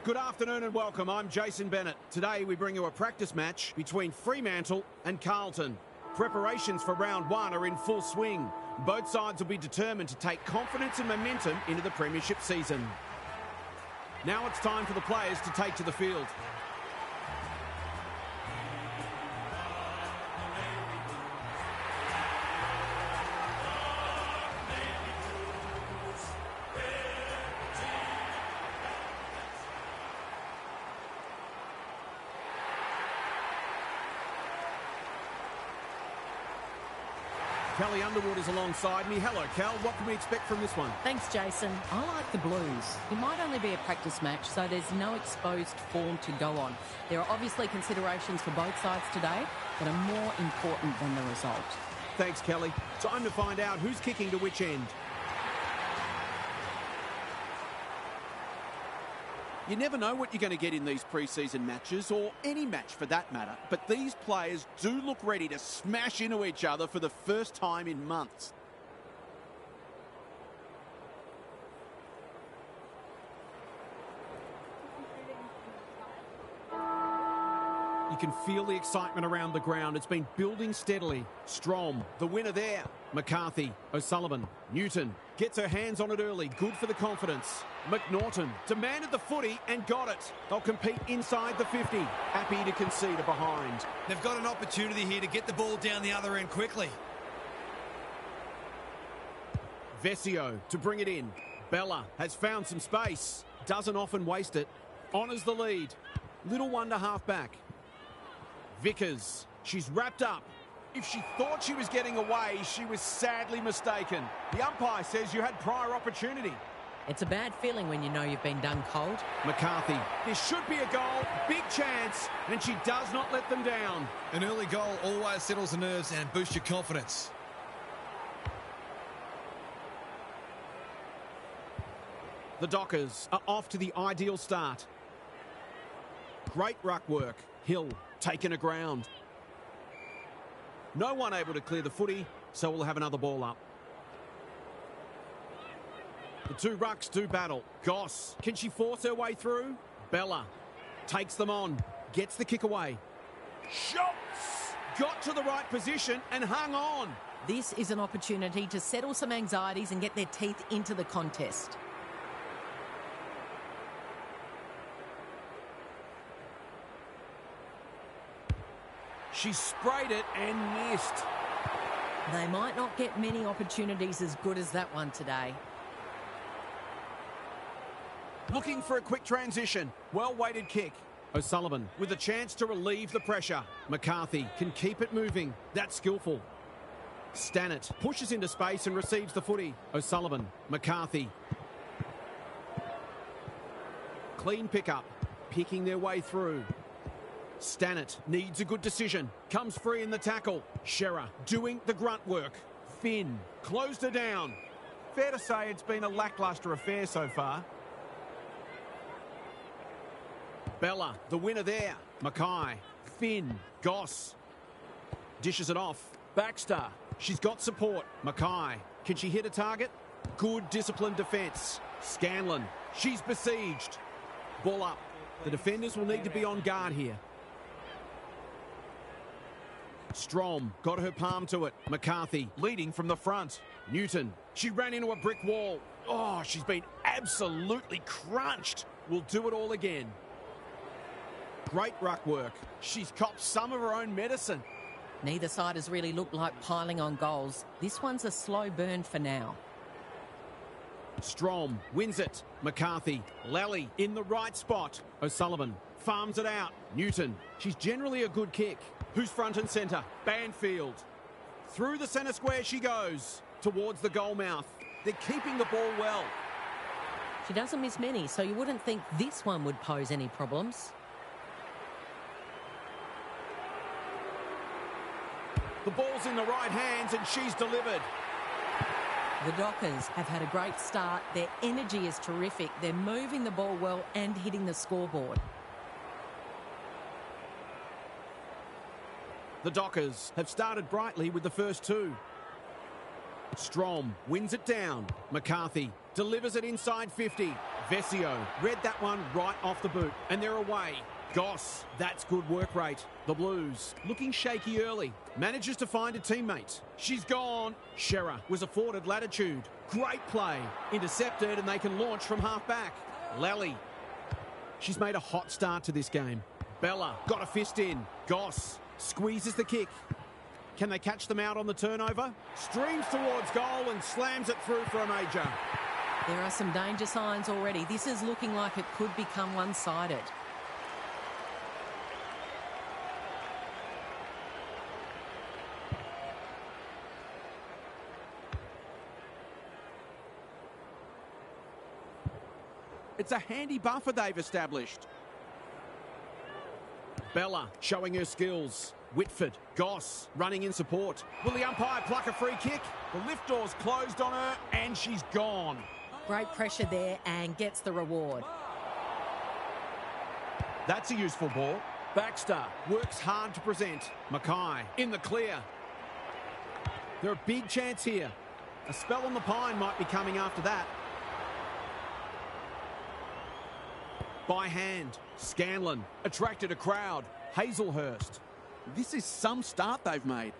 Good afternoon and welcome. I'm Jason Bennett. Today we bring you a practice match between Fremantle and Carlton. Preparations for round one are in full swing. Both sides will be determined to take confidence and momentum into the premiership season. Now it's time for the players to take to the field. Kelly Underwood is alongside me. Hello, Cal. What can we expect from this one? Thanks, Jason. I like the Blues. It might only be a practice match, so there's no exposed form to go on. There are obviously considerations for both sides today that are more important than the result. Thanks, Kelly. Time to find out who's kicking to which end. You never know what you're going to get in these pre-season matches, or any match for that matter, but these players do look ready to smash into each other for the first time in months. You can feel the excitement around the ground. It's been building steadily. Strom, the winner there. McCarthy, O'Sullivan, Newton gets her hands on it early. Good for the confidence. McNaughton demanded the footy and got it. They'll compete inside the 50. Happy to concede a behind. They've got an opportunity here to get the ball down the other end quickly. Vesio to bring it in. Bella has found some space. Doesn't often waste it. Honours the lead. Little wonder half back. Vickers, she's wrapped up. If she thought she was getting away, she was sadly mistaken. The umpire says you had prior opportunity. It's a bad feeling when you know you've been done cold. McCarthy, this should be a goal, big chance, and she does not let them down. An early goal always settles the nerves and boosts your confidence. The Dockers are off to the ideal start. Great ruck work. Hill taken a ground. No one able to clear the footy, so we'll have another ball up. The two rucks do battle. Goss, can she force her way through? Bella takes them on, gets the kick away. Shots! Got to the right position and hung on. This is an opportunity to settle some anxieties and get their teeth into the contest. She sprayed it and missed. They might not get many opportunities as good as that one today. Looking for a quick transition. Well-weighted kick. O'Sullivan with a chance to relieve the pressure. McCarthy can keep it moving. That's skillful. Stannett pushes into space and receives the footy. O'Sullivan, McCarthy. Clean pickup. Picking their way through. Stannett needs a good decision. Comes free in the tackle. Shearer doing the grunt work. Finn closed her down. Fair to say it's been a lacklustre affair so far. Bella, the winner there. Mackay, Finn, Goss. Dishes it off. Baxter, she's got support. Mackay, can she hit a target? Good disciplined defence. Scanlon, she's besieged. Ball up. The defenders will need to be on guard here. Strom got her palm to it. McCarthy leading from the front. Newton, she ran into a brick wall. Oh, she's been absolutely crunched. We'll do it all again. Great ruck work. She's copped some of her own medicine. Neither side has really looked like piling on goals. This one's a slow burn for now. Strom wins it. McCarthy, Lally in the right spot. O'Sullivan farms it out. Newton, she's generally a good kick. Who's front and centre? Banfield. Through the centre square she goes. Towards the goal mouth. They're keeping the ball well. She doesn't miss many, so you wouldn't think this one would pose any problems. The ball's in the right hands and she's delivered. The Dockers have had a great start. Their energy is terrific. They're moving the ball well and hitting the scoreboard. The Dockers have started brightly with the first two. Strom wins it down. McCarthy delivers it inside 50. Vesio read that one right off the boot, and they're away. Goss, that's good work rate. The Blues looking shaky early. Manages to find a teammate. She's gone. Shearer was afforded latitude. Great play. Intercepted, and they can launch from half-back. Lally. She's made a hot start to this game. Bella got a fist in. Goss squeezes the kick. Can they catch them out on the turnover? Streams towards goal and slams it through for a major. There are some danger signs already. This is looking like it could become one-sided. It's a handy buffer they've established. Bella showing her skills. Whitford, Goss running in support. Will the umpire pluck a free kick? The lift door's closed on her and she's gone. Great pressure there and gets the reward. That's a useful ball. Baxter works hard to present. Mackay in the clear. They're a big chance here. A spell on the pine might be coming after that. By hand, Scanlon attracted a crowd. Hazelhurst. This is some start they've made.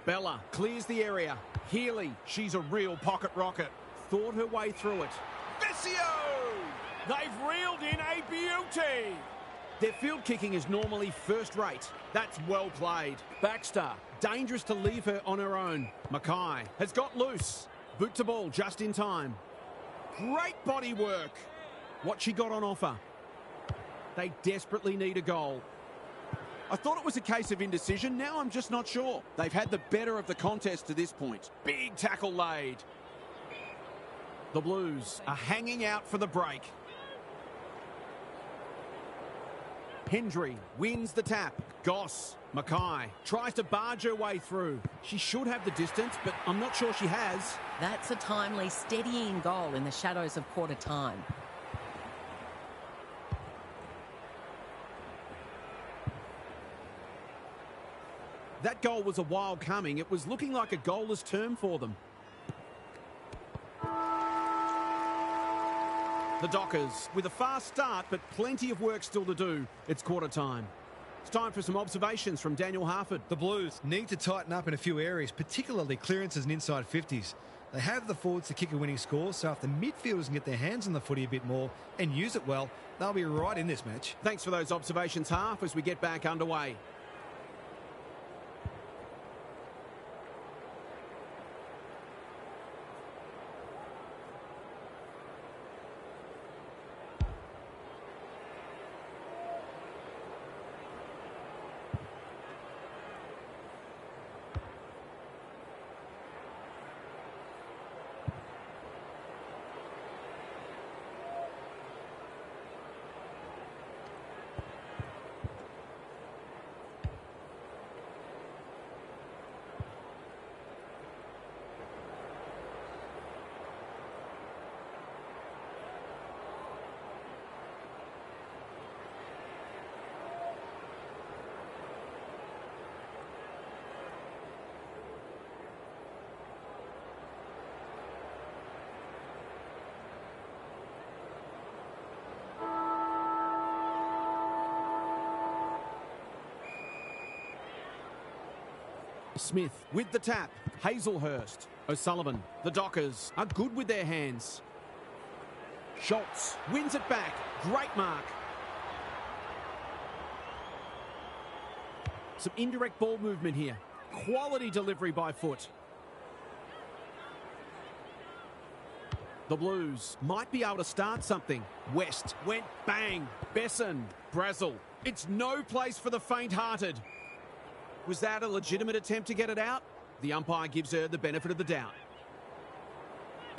Bella clears the area. Healy, she's a real pocket rocket. Thought her way through it. Vesio! They've reeled in a beauty. Their field kicking is normally first rate. That's well played. Baxter, dangerous to leave her on her own. Mackay has got loose. Boot to ball just in time. Great body work. What she got on offer. They desperately need a goal. I thought it was a case of indecision. Now I'm just not sure. They've had the better of the contest to this point. Big tackle laid. The Blues are hanging out for the break. Hendry wins the tap. Goss, Mackay tries to barge her way through. She should have the distance, but I'm not sure she has. That's a timely, steadying goal in the shadows of quarter time. That goal was a while coming. It was looking like a goalless term for them. The Dockers with a fast start, but plenty of work still to do. It's quarter time. It's time for some observations from Daniel Harford. The Blues need to tighten up in a few areas, particularly clearances and inside 50s. They have the forwards to kick a winning score, so if the midfielders can get their hands on the footy a bit more and use it well, they'll be right in this match. Thanks for those observations, Harf, as we get back underway. Smith with the tap. Hazelhurst. O'Sullivan. The Dockers are good with their hands. Schultz wins it back. Great mark. Some indirect ball movement here. Quality delivery by foot. The Blues might be able to start something. West went bang. Besson. Brazel. It's no place for the faint-hearted. Was that a legitimate attempt to get it out? The umpire gives her the benefit of the doubt.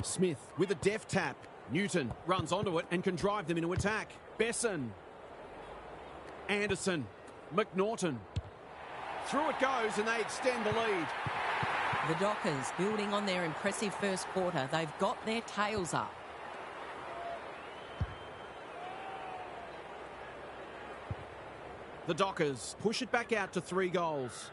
Smith with a deft tap. Newton runs onto it and can drive them into attack. Besson. Anderson. McNaughton. Through it goes and they extend the lead. The Dockers building on their impressive first quarter. They've got their tails up. The Dockers push it back out to 3 goals.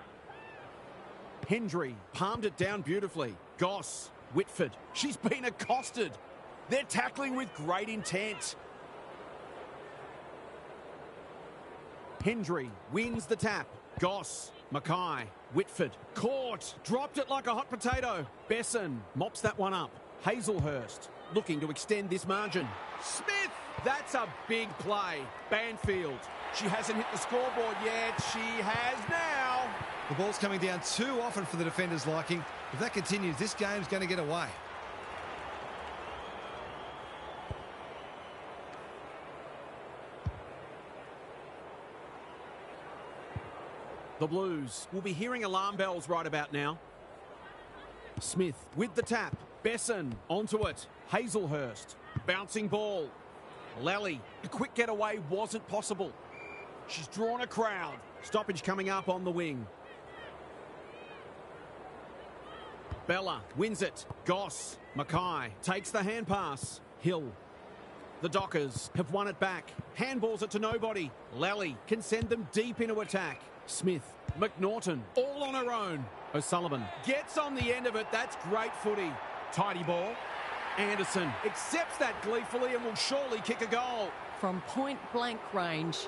Hendry palmed it down beautifully. Goss. Whitford. She's been accosted. They're tackling with great intent. Hendry wins the tap. Goss, Mackay, Whitford, caught, dropped it like a hot potato. Besson mops that one up. Hazelhurst looking to extend this margin. Smith, that's a big play. Banfield, she hasn't hit the scoreboard yet. She has now. The ball's coming down too often for the defenders' liking. If that continues, this game's going to get away. The Blues will be hearing alarm bells right about now. Smith with the tap. Besson onto it. Hazelhurst. Bouncing ball. Lally. A quick getaway wasn't possible. She's drawn a crowd. Stoppage coming up on the wing. Bella wins it. Goss. Mackay takes the hand pass. Hill. The Dockers have won it back. Handballs it to nobody. Lally can send them deep into attack. Smith, McNaughton, all on her own. O'Sullivan gets on the end of it. That's great footy. Tidy ball. Anderson accepts that gleefully and will surely kick a goal. From point-blank range.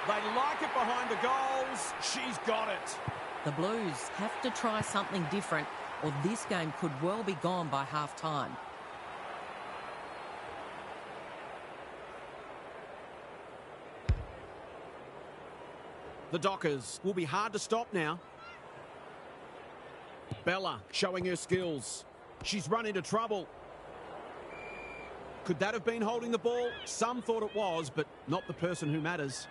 They like it behind the goals. She's got it. The Blues have to try something different, or this game could well be gone by half-time. The Dockers will be hard to stop now. Bella showing her skills. She's run into trouble. Could that have been holding the ball? Some thought it was, but not the person who matters.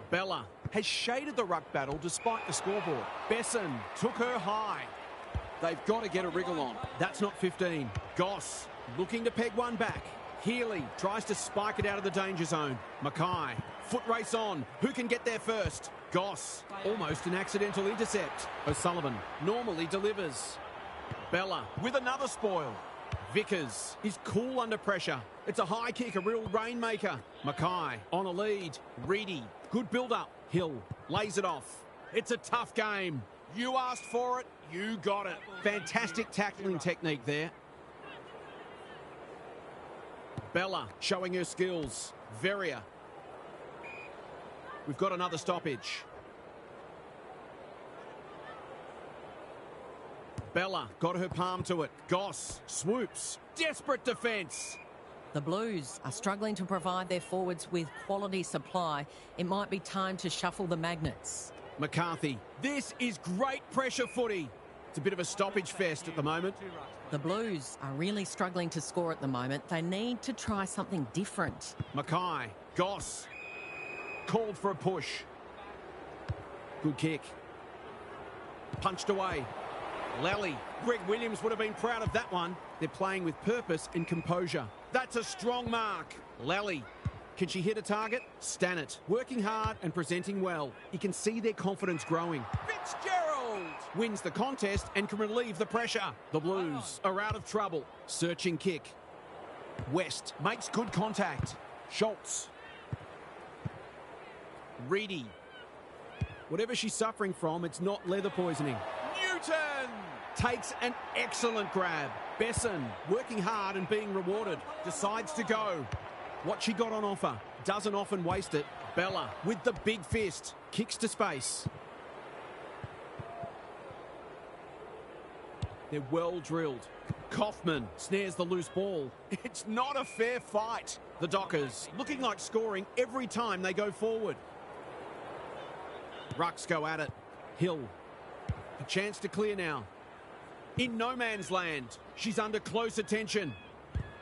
Bella has shaded the ruck battle despite the scoreboard. Besson took her high. They've got to get a wriggle on. That's not 15. Goss looking to peg one back. Healy tries to spike it out of the danger zone. Mackay, foot race on. Who can get there first? Goss, almost an accidental intercept. O'Sullivan normally delivers. Bella with another spoil. Vickers is cool under pressure. It's a high kick, a real rainmaker. Mackay on a lead. Reedy, good build-up. Hill lays it off. It's a tough game. You asked for it, you got it. Fantastic tackling technique there. Bella showing her skills. Verrier. We've got another stoppage. Bella got her palm to it. Goss swoops. Desperate defence. The Blues are struggling to provide their forwards with quality supply. It might be time to shuffle the magnets. McCarthy. This is great pressure footy. It's a bit of a stoppage fest at the moment. The Blues are really struggling to score at the moment. They need to try something different. Mackay. Goss. Called for a push. Good kick. Punched away. Lally. Greg Williams would have been proud of that one. They're playing with purpose and composure. That's a strong mark. Lally. Can she hit a target? Stannett. Working hard and presenting well. You can see their confidence growing. Fitzgerald wins the contest and can relieve the pressure. The Blues are out of trouble. Searching kick. West makes good contact. Schultz. Reedy. Whatever she's suffering from, it's not leather poisoning. Newton takes an excellent grab. Besson working hard and being rewarded. Decides to go. What she got on offer. Doesn't often waste it. Bella with the big fist. Kicks to space. They're well drilled. Kaufman snares the loose ball. It's not a fair fight. The Dockers looking like scoring every time they go forward. Rucks go at it. Hill. A chance to clear now. In no man's land. She's under close attention.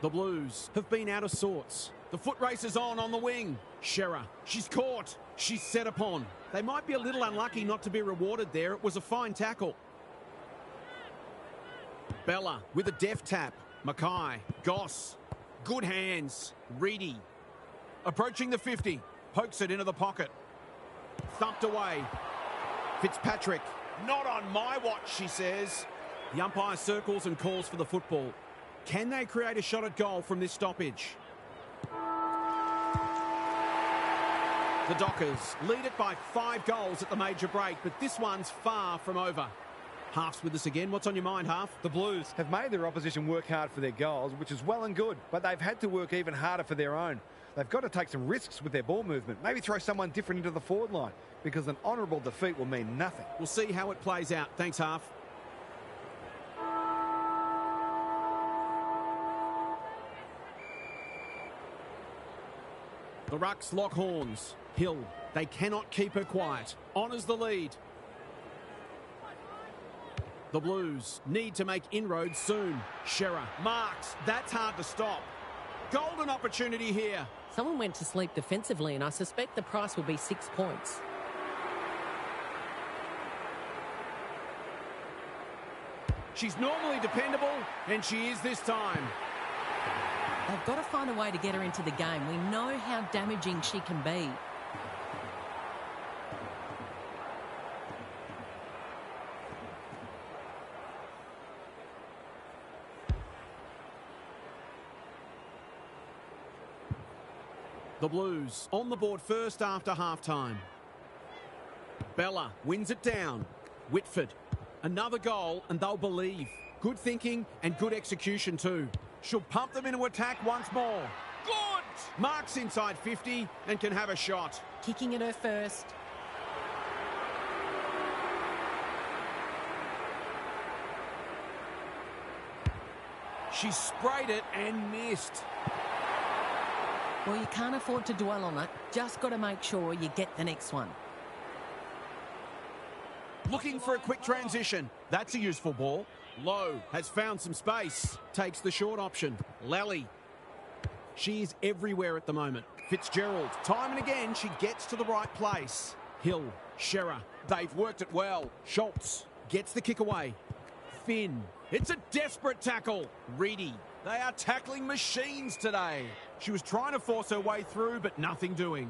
The Blues have been out of sorts. The foot race is on the wing. Shearer. She's caught. She's set upon. They might be a little unlucky not to be rewarded there. It was a fine tackle. Bella with a deft tap. Mackay. Goss. Good hands. Reedy. Approaching the 50. Pokes it into the pocket. Thumped away. Fitzpatrick. Not on my watch, she says. The umpire circles and calls for the football. Can they create a shot at goal from this stoppage? The Dockers lead it by 5 goals at the major break, but this one's far from over. Half's with us again. What's on your mind, Half? The Blues have made their opposition work hard for their goals, which is well and good, but they've had to work even harder for their own. They've got to take some risks with their ball movement, maybe throw someone different into the forward line, because an honourable defeat will mean nothing. We'll see how it plays out. Thanks, Half. The Rucks lock horns. Hill, they cannot keep her quiet. Honours the lead. The Blues need to make inroads soon. Shearer marks. That's hard to stop. Golden opportunity here. Someone went to sleep defensively, and I suspect the price will be 6 points. She's normally dependable, and she is this time. They've got to find a way to get her into the game. We know how damaging she can be. The Blues on the board first after half-time. Bella wins it down. Whitford, another goal, and they'll believe. Good thinking and good execution too. She'll pump them into attack once more. Good! Marks inside 50 and can have a shot. Kicking at her first. She sprayed it and missed. Well, you can't afford to dwell on it. Just got to make sure you get the next one. Looking for a quick transition. That's a useful ball. Lowe has found some space. Takes the short option. Lally. She is everywhere at the moment. Fitzgerald. Time and again, she gets to the right place. Hill. Shearer. They've worked it well. Schultz gets the kick away. Finn. It's a desperate tackle. Reedy. They are tackling machines today. She was trying to force her way through, but nothing doing.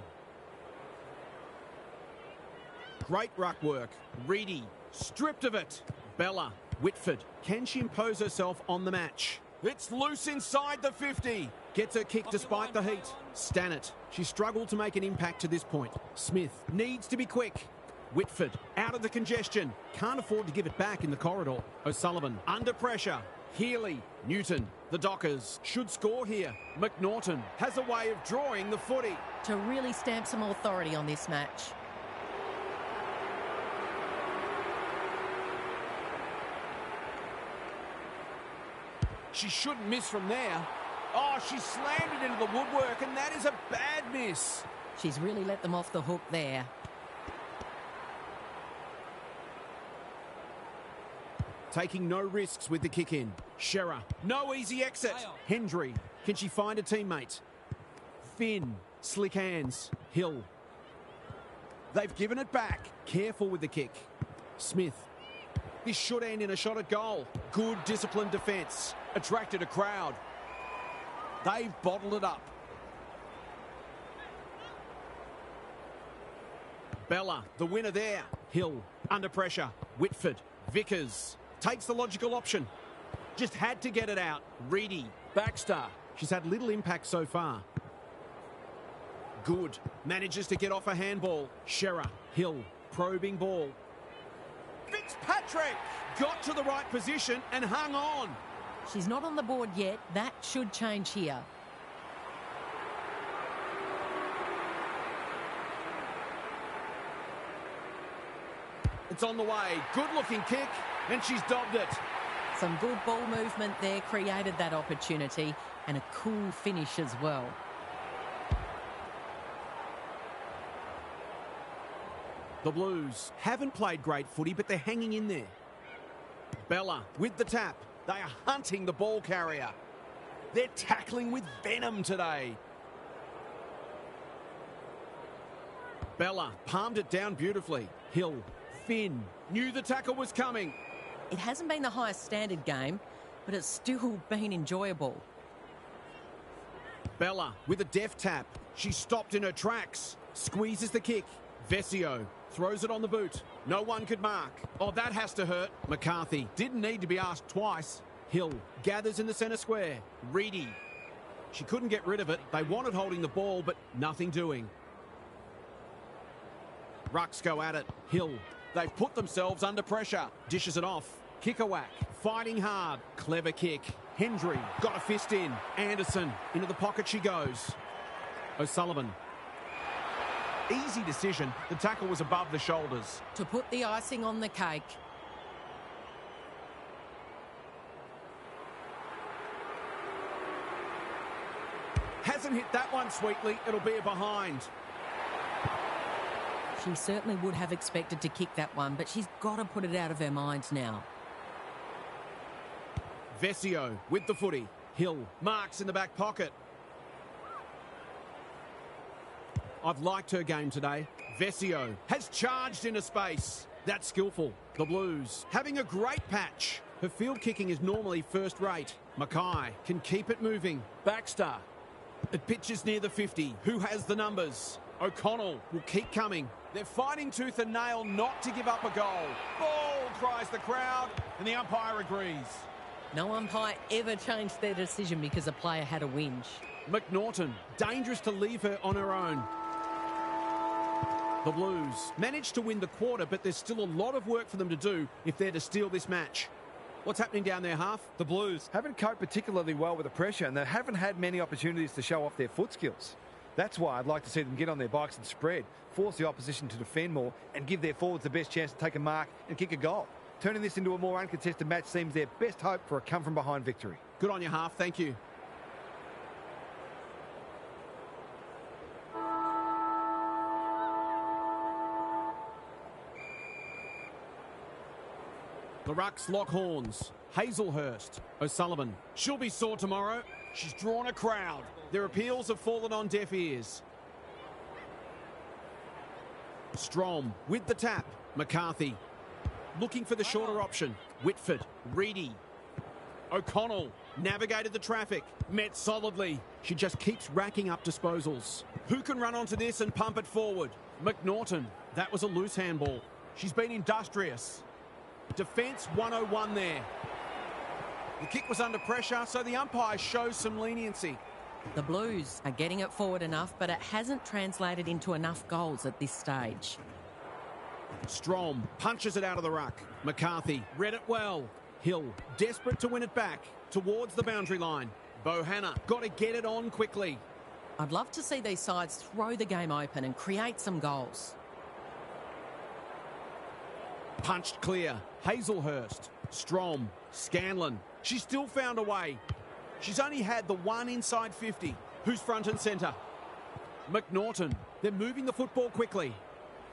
Great ruck work. Reedy. Stripped of it. Bella. Whitford. Can she impose herself on the match? It's loose inside the 50. Gets her kick despite the heat. Stannett. She struggled to make an impact to this point. Smith needs to be quick. Whitford out of the congestion. Can't afford to give it back in the corridor. O'Sullivan under pressure. Healy. Newton. The Dockers should score here. McNaughton has a way of drawing the footy. To really stamp some authority on this match. She shouldn't miss from there. Oh, she slammed it into the woodwork, and that is a bad miss. She's really let them off the hook there. Taking no risks with the kick in. Shearer, no easy exit. Hendry, can she find a teammate? Finn, slick hands. Hill. They've given it back. Careful with the kick. Smith. This should end in a shot at goal. Good disciplined defence. Attracted a crowd. They've bottled it up. Bella, the winner there. Hill, under pressure. Whitford, Vickers. Takes the logical option. Just had to get it out. Reedy. Baxter. She's had little impact so far. Good. Manages to get off a handball. Shearer. Hill. Probing ball. Fitzpatrick got to the right position and hung on. She's not on the board yet. That should change here. It's on the way. Good looking kick. And she's dobbed it. Some good ball movement there created that opportunity, and a cool finish as well. The Blues haven't played great footy, but they're hanging in there. Bella with the tap. They are hunting the ball carrier. They're tackling with venom today. Bella palmed it down beautifully. Hill. Finn knew the tackle was coming. It hasn't been the highest standard game, but it's still been enjoyable. Bella with a deft tap. She stopped in her tracks. Squeezes the kick. Vesio throws it on the boot. No one could mark. Oh, that has to hurt. McCarthy didn't need to be asked twice. Hill gathers in the centre square. Reedy. She couldn't get rid of it. They wanted holding the ball, but nothing doing. Rucks go at it. Hill. They've put themselves under pressure. Dishes it off. Kick a whack. Fighting hard. Clever kick. Hendry got a fist in. Anderson into the pocket she goes. O'Sullivan. Easy decision. The tackle was above the shoulders. To put the icing on the cake. Hasn't hit that one sweetly. It'll be a behind. She certainly would have expected to kick that one, but she's got to put it out of her mind now. Vesio with the footy. Hill marks in the back pocket. I've liked her game today. Vesio has charged into space. That's skillful. The Blues having a great patch. Her field kicking is normally first rate. Mackay can keep it moving. Baxter. It pitches near the 50. Who has the numbers? O'Connell will keep coming. They're fighting tooth and nail not to give up a goal. Ball, cries the crowd, and the umpire agrees. No umpire ever changed their decision because a player had a whinge. McNaughton, dangerous to leave her on her own. The Blues managed to win the quarter, but there's still a lot of work for them to do if they're to steal this match. What's happening down there, Half? The Blues haven't coped particularly well with the pressure, and they haven't had many opportunities to show off their foot skills. That's why I'd like to see them get on their bikes and spread, force the opposition to defend more, and give their forwards the best chance to take a mark and kick a goal. Turning this into a more uncontested match seems their best hope for a come-from-behind victory. Good on you, Half. Thank you. The Rucks lock horns. Hazelhurst. O'Sullivan. She'll be sore tomorrow. She's drawn a crowd. Their appeals have fallen on deaf ears. Strom with the tap. McCarthy looking for the shorter option. Whitford. Reedy. O'Connell navigated the traffic. Met solidly. She just keeps racking up disposals. Who can run onto this and pump it forward? McNaughton. That was a loose handball. She's been industrious. Defence 101 there. The kick was under pressure, so the umpire shows some leniency. The Blues are getting it forward enough, but it hasn't translated into enough goals at this stage. Strom punches it out of the ruck. McCarthy read it well. Hill desperate to win it back towards the boundary line. Bohanna got to get it on quickly. I'd love to see these sides throw the game open and create some goals. Punched clear. Hazelhurst. Strom. Scanlon. She's still found a way. She's only had the one inside 50. Who's front and centre? McNaughton. They're moving the football quickly.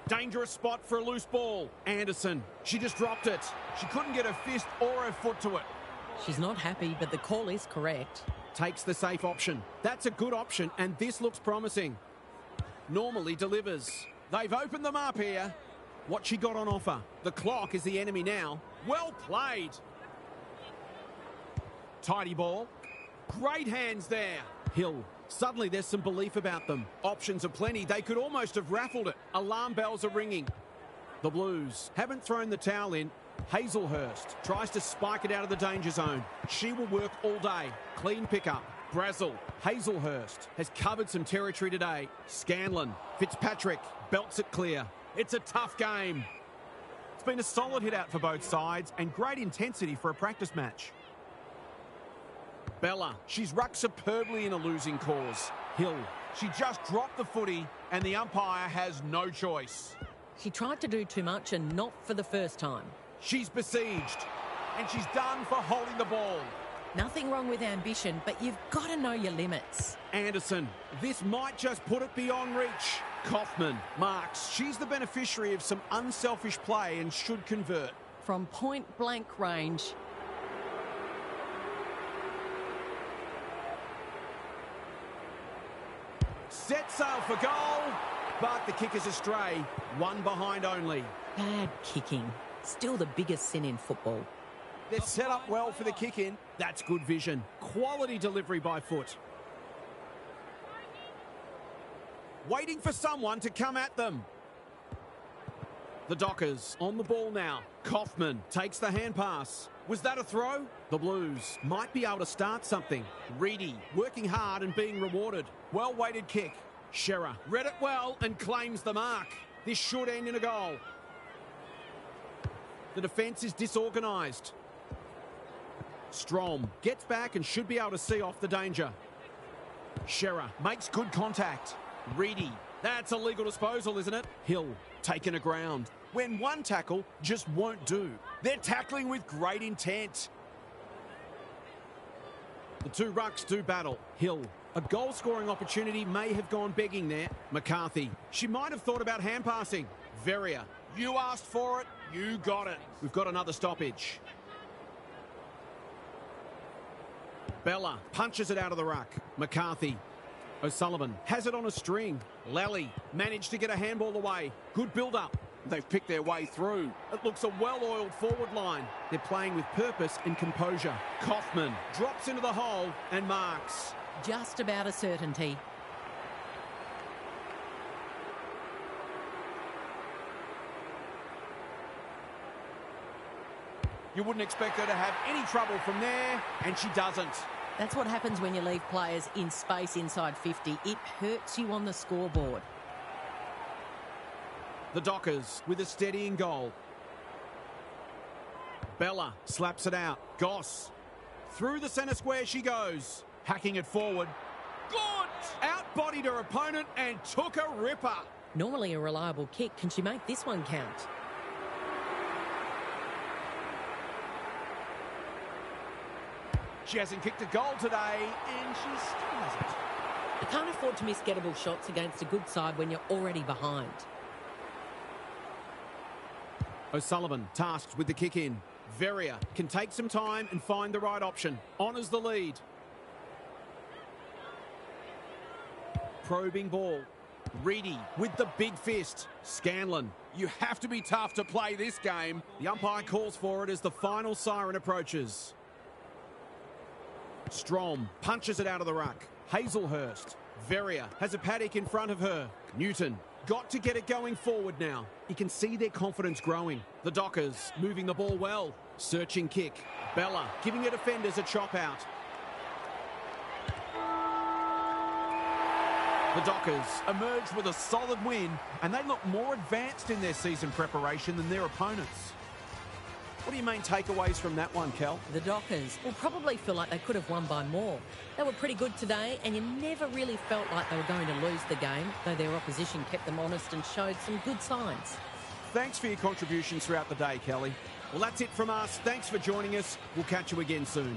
Dangerous spot for a loose ball. Anderson. She just dropped it. She couldn't get her fist or her foot to it. She's not happy, but the call is correct. Takes the safe option. That's a good option, and this looks promising. Normally delivers. They've opened them up here. What she got on offer. The clock is the enemy now. Well played. Tidy ball. Great hands there. Hill. Suddenly there's some belief about them. Options are plenty. They could almost have raffled it. Alarm bells are ringing. The Blues haven't thrown the towel in. Hazelhurst tries to spike it out of the danger zone. She will work all day. Clean pickup. Brazel. Hazelhurst has covered some territory today. Scanlon. Fitzpatrick belts it clear. It's a tough game. It's been a solid hit out for both sides and great intensity for a practice match. Bella, she's rucked superbly in a losing cause. Hill, she just dropped the footy and the umpire has no choice. She tried to do too much and not for the first time. She's besieged and she's done for holding the ball. Nothing wrong with ambition, but you've got to know your limits. Anderson, this might just put it beyond reach. Kaufman marks. She's the beneficiary of some unselfish play and should convert. From point-blank range. Set sail for goal, but the kick is astray. One behind only. Bad kicking. Still the biggest sin in football. They're set up well for the kick-in. That's good vision. Quality delivery by foot. Waiting for someone to come at them. The Dockers on the ball now. Kaufman takes the hand pass. Was that a throw? The Blues might be able to start something. Reedy working hard and being rewarded. Well-weighted kick. Shearer read it well and claims the mark. This should end in a goal. The defence is disorganised. Strom gets back and should be able to see off the danger. Shearer makes good contact. Reedy, that's a legal disposal, isn't it? Hill taken a ground. When one tackle just won't do. They're tackling with great intent. The two rucks do battle. Hill, a goal-scoring opportunity may have gone begging there. McCarthy, she might have thought about hand passing. Verrier, you asked for it, you got it. We've got another stoppage. Bella punches it out of the ruck. McCarthy. O'Sullivan has it on a string. Lally managed to get a handball away. Good build-up. They've picked their way through. It looks a well-oiled forward line. They're playing with purpose and composure. Kaufman drops into the hole and marks. Just about a certainty. You wouldn't expect her to have any trouble from there, and she doesn't. That's what happens when you leave players in space inside 50. It hurts you on the scoreboard. The Dockers with a steadying goal. Bella slaps it out. Goss. Through the centre square she goes. Hacking it forward. Good! Outbodied her opponent and took a ripper. Normally a reliable kick. Can she make this one count? She hasn't kicked a goal today, and she still hasn't. You can't afford to miss gettable shots against a good side when you're already behind. O'Sullivan tasked with the kick in. Verrier can take some time and find the right option. Honours the lead. Probing ball. Reedy with the big fist. Scanlon, you have to be tough to play this game. The umpire calls for it as the final siren approaches. Strom punches it out of the ruck. Hazelhurst. Verrier has a paddock in front of her. Newton got to get it going forward now. You can see their confidence growing. The Dockers moving the ball well. Searching kick. Bella giving her defenders a chop out. The Dockers emerge with a solid win, and they look more advanced in their season preparation than their opponents. What are your main takeaways from that one, Kel? The Dockers will probably feel like they could have won by more. They were pretty good today, and you never really felt like they were going to lose the game, though their opposition kept them honest and showed some good signs. Thanks for your contributions throughout the day, Kelly. Well, that's it from us. Thanks for joining us. We'll catch you again soon.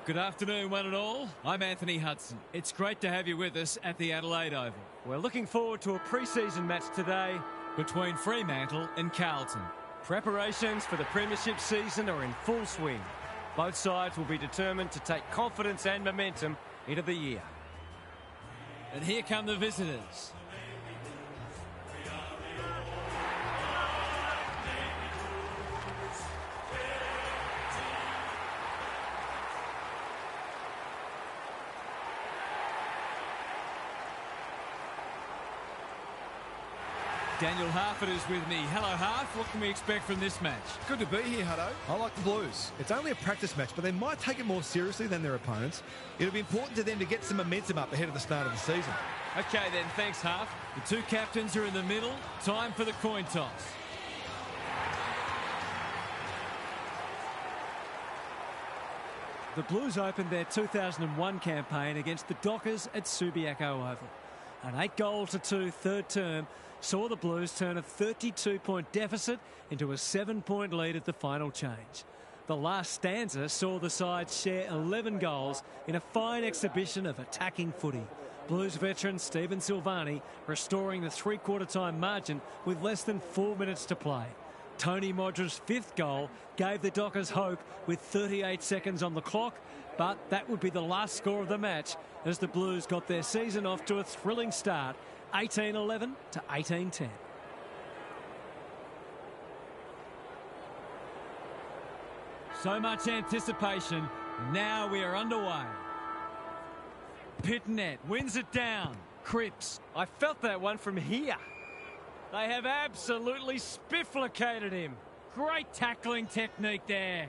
Good afternoon, one and all. I'm Anthony Hudson. It's great to have you with us at the Adelaide Oval. We're looking forward to a pre-season match today Between Fremantle and Carlton. Preparations for the premiership season are in full swing. Both sides will be determined to take confidence and momentum into the year. And here come the visitors. Daniel Harford is with me. Hello, Harf. What can we expect from this match? Good to be here, Hutto. I like the Blues. It's only a practice match, but they might take it more seriously than their opponents. It'll be important to them to get some momentum up ahead of the start of the season. Okay then, thanks, Harf. The two captains are in the middle. Time for the coin toss. The Blues opened their 2001 campaign against the Dockers at Subiaco Oval. An 8-2 third term saw the Blues turn a 32-point deficit into a 7-point lead at the final change. The last stanza saw the side share 11 goals in a fine exhibition of attacking footy. Blues veteran Stephen Silvani restoring the three-quarter time margin with less than 4 minutes to play. Tony Modra's fifth goal gave the Dockers hope with 38 seconds on the clock, but that would be the last score of the match as the Blues got their season off to a thrilling start, 18-11 to 18-10. So much anticipation. Now we are underway. Pitnet wins it down. Cripps. I felt that one from here. They have absolutely spifflicated him. Great tackling technique there.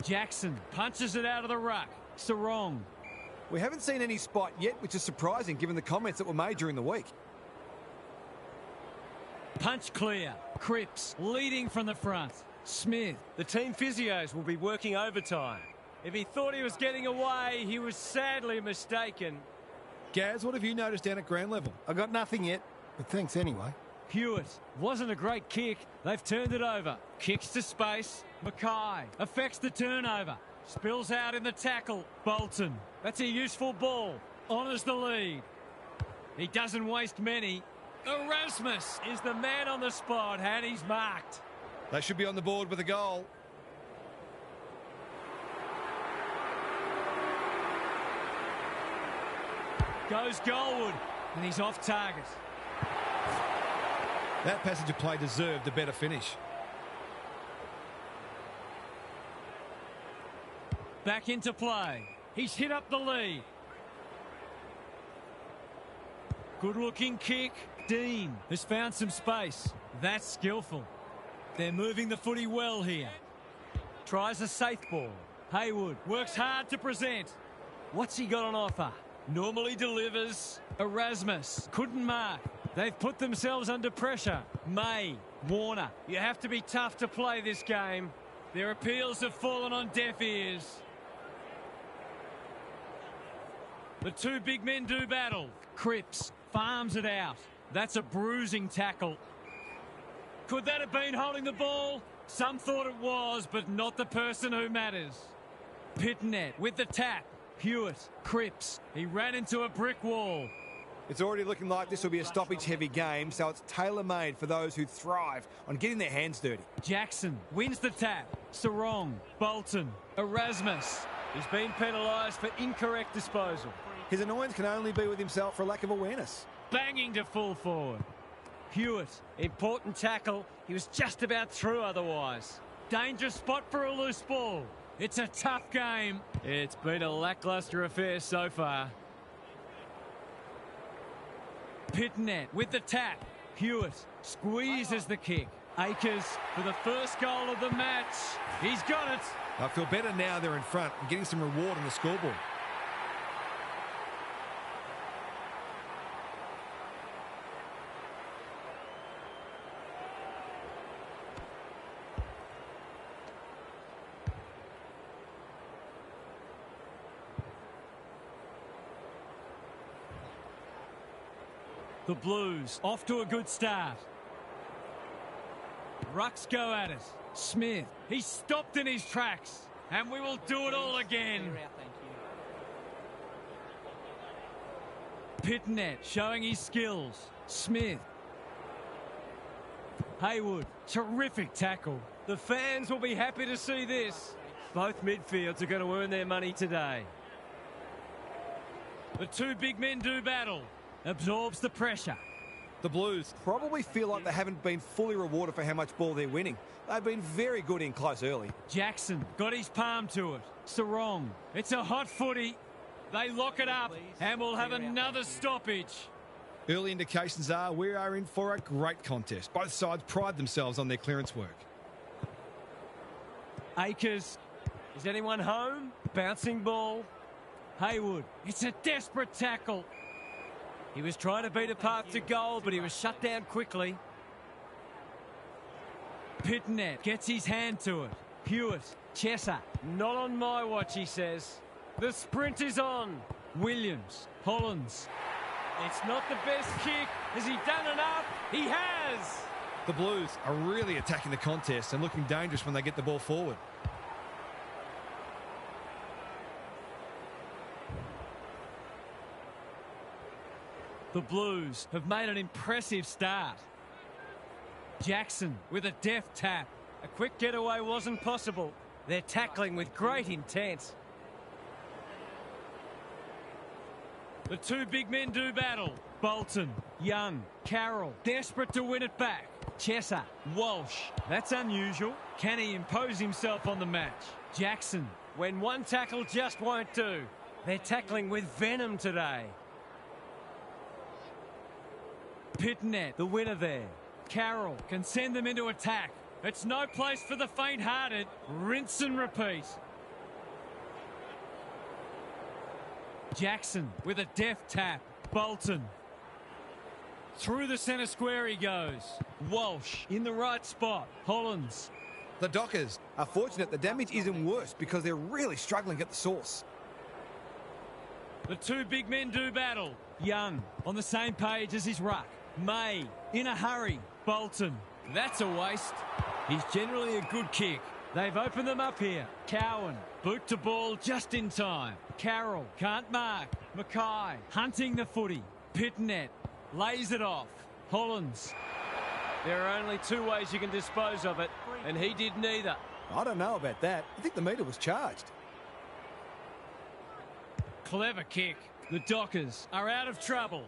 Jackson punches it out of the ruck. Sarong. We haven't seen any spot yet, which is surprising given the comments that were made during the week. Punch clear. Cripps leading from the front. Smith. The team physios will be working overtime. If he thought he was getting away, he was sadly mistaken. Gaz, what have you noticed down at ground level? I got nothing yet, but thanks anyway. Hewitt. Wasn't a great kick. They've turned it over. Kicks to space. Mackay affects the turnover. Spills out in the tackle. Bolton. That's a useful ball. Honours the lead. He doesn't waste many. Erasmus is the man on the spot and he's marked. They should be on the board with a goal. Goes Goldwood and he's off target. That passage of play deserved a better finish. Back into play. He's hit up the lead. Good looking kick. Dean has found some space. That's skillful. They're moving the footy well here. Tries a safe ball. Haywood works hard to present. What's he got on offer? Normally delivers. Erasmus couldn't mark. They've put themselves under pressure. May, Warner. You have to be tough to play this game. Their appeals have fallen on deaf ears. The two big men do battle. Cripps farms it out. That's a bruising tackle. Could that have been holding the ball? Some thought it was, but not the person who matters. Pitnet with the tap. Hewitt, Cripps. He ran into a brick wall. It's already looking like this will be a stoppage-heavy game, so it's tailor-made for those who thrive on getting their hands dirty. Jackson wins the tap. Sarong, Bolton, Erasmus. He's been penalised for incorrect disposal. His annoyance can only be with himself for a lack of awareness. Banging to full forward. Hewitt, Important tackle. He was just about through otherwise. dangerous spot for a loose ball. It's a tough game. It's been a lacklustre affair so far. Pitnet with the tap. Hewitt squeezes the kick. Akers for the first goal of the match. He's got it. I feel better now they're in front and getting some reward on the scoreboard. The Blues off to a good start. Rucks go at it. Smith, he's stopped in his tracks. And we will do it all again. Pitnet showing his skills. Smith. Haywood, terrific tackle. The fans will be happy to see this. Both midfields are going to earn their money today. The two big men do battle. absorbs the pressure. The Blues probably feel like they haven't been fully rewarded for how much ball they're winning. They've been very good in close early. Jackson got his palm to it. Sarong. It's a hot footy. They lock it up and we'll have another stoppage. Early indications are we are in for a great contest. Both sides pride themselves on their clearance work. Akers. Is anyone home? Bouncing ball. Haywood. It's a desperate tackle. He was trying to beat a path to goal, but he was shut down quickly. Pitnet gets his hand to it. Hewitt. Chesser. Not on my watch, he says. The sprint is on. Williams. Hollins. It's not the best kick. Has he done enough? He has. The Blues are really attacking the contest and looking dangerous when they get the ball forward. The Blues have made an impressive start. Jackson with a deft tap. A quick getaway wasn't possible. They're tackling with great intent. The two big men do battle. Bolton, Young, Carroll, desperate to win it back. Chesser, Walsh. That's unusual. Can he impose himself on the match? Jackson, when one tackle just won't do. They're tackling with venom today. Pitnet, the winner there. Carroll can send them into attack. It's no place for the faint-hearted. Rinse and repeat. Jackson with a deft tap. Bolton. Through the centre square he goes. Walsh in the right spot. Hollins. The Dockers are fortunate the damage isn't worse because they're really struggling at the source. The two big men do battle. Young on the same page as his ruck. May in a hurry. Bolton. That's a waste. He's generally a good kick. They've opened them up here. Cowan. Boot to ball just in time. Carroll can't mark. Mackay hunting the footy. Pitnet lays it off. Hollins. There are only two ways you can dispose of it, and he did neither. I don't know about that. I think the meter was charged. Clever kick. The Dockers are out of trouble.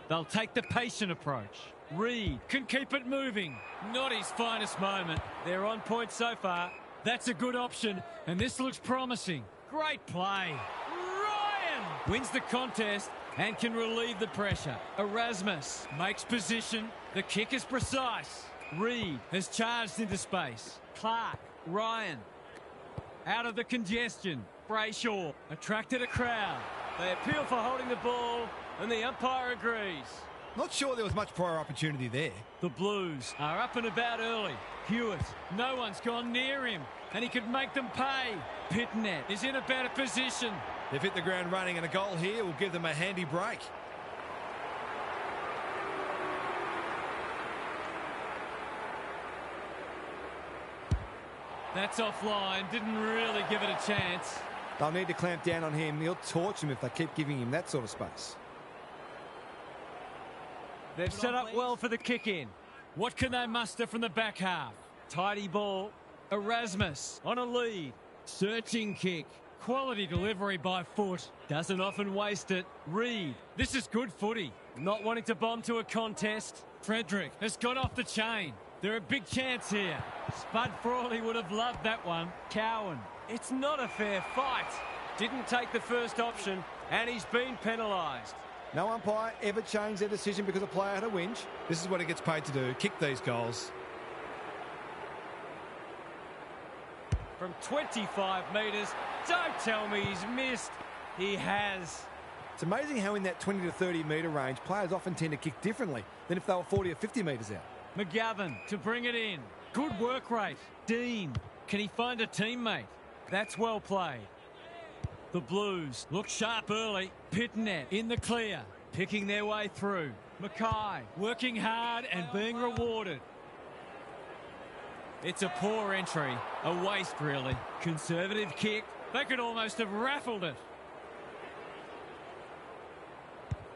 They'll take the patient approach. Reed can keep it moving. Not his finest moment. They're on point so far. That's a good option, and this looks promising. Great play. Ryan wins the contest and can relieve the pressure. Erasmus makes position. The kick is precise. Reed has charged into space. Clark, Ryan. Out of the congestion. Brayshaw attracted a crowd. They appeal for holding the ball, and the umpire agrees. Not sure there was much prior opportunity there. The Blues are up and about early. Hewitt, no one's gone near him, and he could make them pay. Pitnet is in a better position. They've hit the ground running, and a goal here will give them a handy break. That's offline, didn't really give it a chance. They'll need to clamp down on him. He'll torch him if they keep giving him that sort of space. They've set up well for the kick-in. What can they muster from the back half? Tidy ball. Erasmus on a lead. Searching kick. Quality delivery by foot. Doesn't often waste it. Reed. This is good footy. Not wanting to bomb to a contest. Frederick has got off the chain. They're a big chance here. Spud Frawley would have loved that one. Cowan. It's not a fair fight. Didn't take the first option, and he's been penalised. No umpire ever changed their decision because a player had a whinge. This is what he gets paid to do, kick these goals. From 25 metres, don't tell me he's missed. He has. It's amazing how in that 20 to 30 metre range, players often tend to kick differently than if they were 40 or 50 metres out. McGovern to bring it in. Good work rate. Dean, can he find a teammate? That's well played. The Blues look sharp early. Pitnet in the clear, picking their way through. Mackay working hard and being rewarded. It's a poor entry, a waste really. Conservative kick, they could almost have raffled it.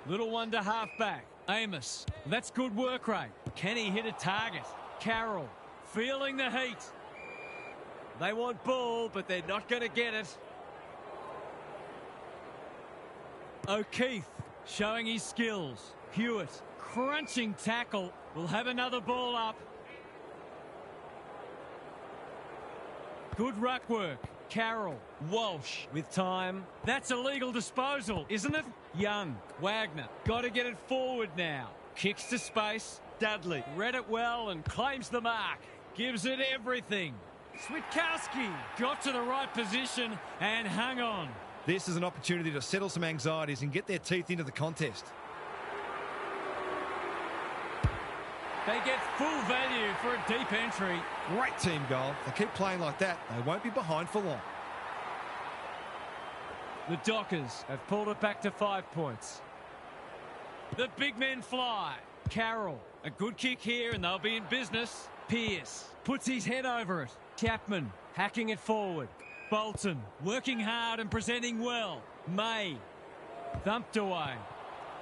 Little one to half back. Amos, that's good work rate. Can he hit a target? Carroll, feeling the heat. They want ball, but they're not going to get it. O'Keefe showing his skills. Hewitt, crunching tackle, will have another ball up. Good ruck work. Carroll, Walsh with time. That's a legal disposal, isn't it? Young, Wagner, got to get it forward now. Kicks to space. Dudley read it well and claims the mark. Gives it everything. Switkowski got to the right position and hung on. This is an opportunity to settle some anxieties and get their teeth into the contest. They get full value for a deep entry. Great team goal. If they keep playing like that, they won't be behind for long. The Dockers have pulled it back to 5 points. The big men fly. Carroll, a good kick here and they'll be in business. Pearce puts his head over it. Chapman hacking it forward. Bolton working hard and presenting well. May thumped away.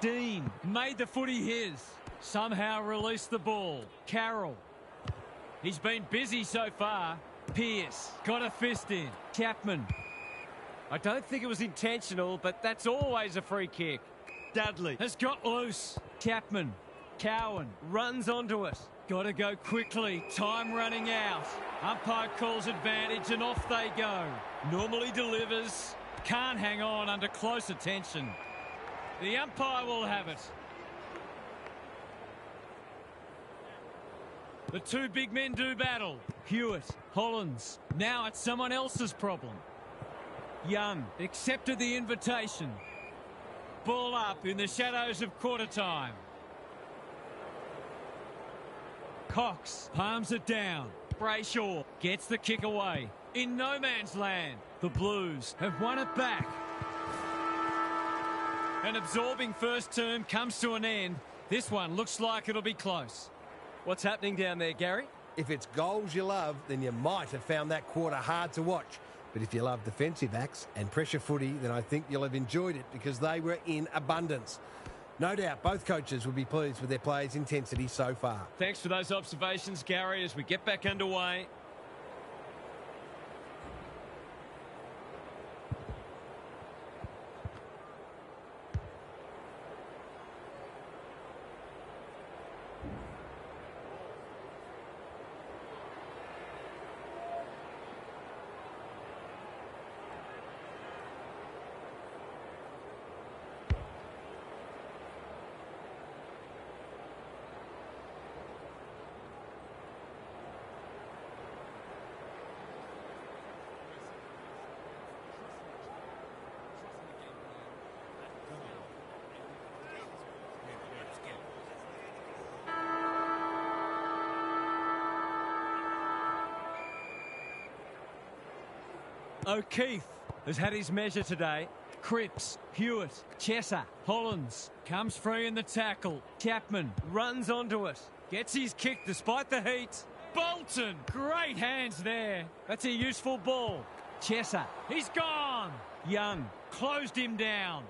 Dean made the footy his. Somehow released the ball. Carroll. He's been busy so far. Pearce got a fist in. Chapman. I don't think it was intentional, but that's always a free kick. Dudley has got loose. Chapman. Cowan runs onto it. Got to go quickly. Time running out. Umpire calls advantage and off they go. Normally delivers. Can't hang on under close attention. The umpire will have it. The two big men do battle. Hewitt, Hollands. Now it's someone else's problem. Young accepted the invitation. Ball up in the shadows of quarter time. Cox palms it down. Brayshaw gets the kick away. In no man's land, the Blues have won it back. An absorbing first term comes to an end. This one looks like it'll be close. What's happening down there, Gary? If it's goals you love, then you might have found that quarter hard to watch. But if you love defensive acts and pressure footy, then I think you'll have enjoyed it because they were in abundance. No doubt both coaches will be pleased with their players' intensity so far. Thanks for those observations, Gary, as we get back underway. O'Keefe has had his measure today. Cripps, Hewitt, Chesser, Hollands comes free in the tackle. Chapman runs onto it. Gets his kick despite the heat. Bolton, great hands there. That's a useful ball. Chesser, he's gone. Young closed him down.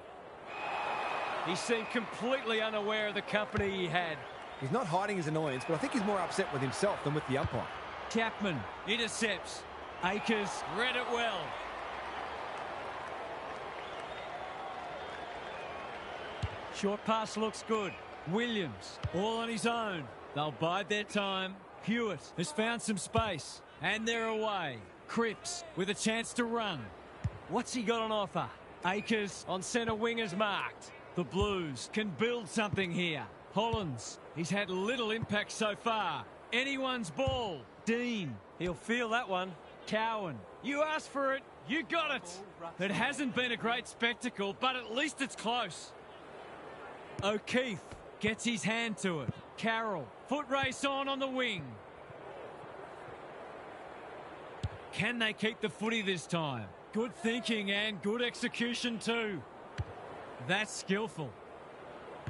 He seemed completely unaware of the company he had. He's not hiding his annoyance, but I think he's more upset with himself than with the umpire. Chapman intercepts. Akers read it well. Short pass looks good. Williams all on his own. They'll bide their time. Hewitt has found some space and they're away. Cripps with a chance to run. What's he got on offer? Akers on centre wing is marked. The Blues can build something here. Hollands, he's had little impact so far. Anyone's ball. Dean, he'll feel that one. Cowan, you asked for it, you got it. It hasn't been a great spectacle, but at least it's close. O'Keefe gets his hand to it. Carroll, foot race on the wing. Can they keep the footy this time? Good thinking and good execution too. That's skillful.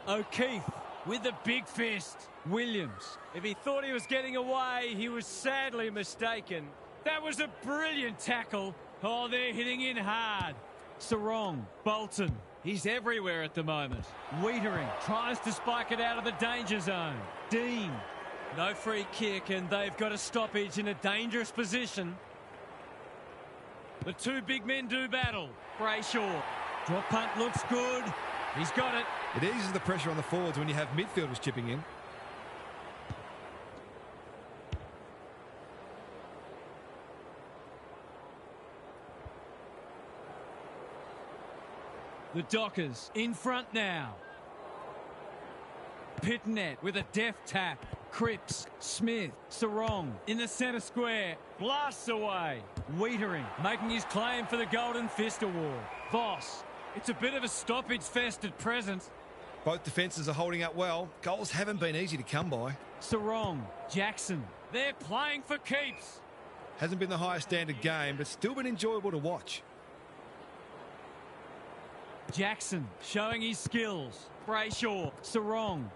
O'Keefe with the big fist. Williams, if he thought he was getting away, he was sadly mistaken. That was a brilliant tackle. Oh, they're hitting in hard. Sarong, Bolton, he's everywhere at the moment. Wiedering tries to spike it out of the danger zone. Dean, no free kick and they've got a stoppage in a dangerous position. The two big men do battle. Brayshaw, drop punt looks good. He's got it. It eases the pressure on the forwards when you have midfielders chipping in. The Dockers in front now. Pitnet with a deft tap. Cripps, Smith, Sarong in the centre square. Blasts away. Wiedering making his claim for the Golden Fist Award. Voss. It's a bit of a stoppage fest at present. Both defences are holding up well. Goals haven't been easy to come by. Sarong, Jackson. They're playing for keeps. Hasn't been the highest standard game, but still been enjoyable to watch. Jackson showing his skills. Brayshaw, Sarong.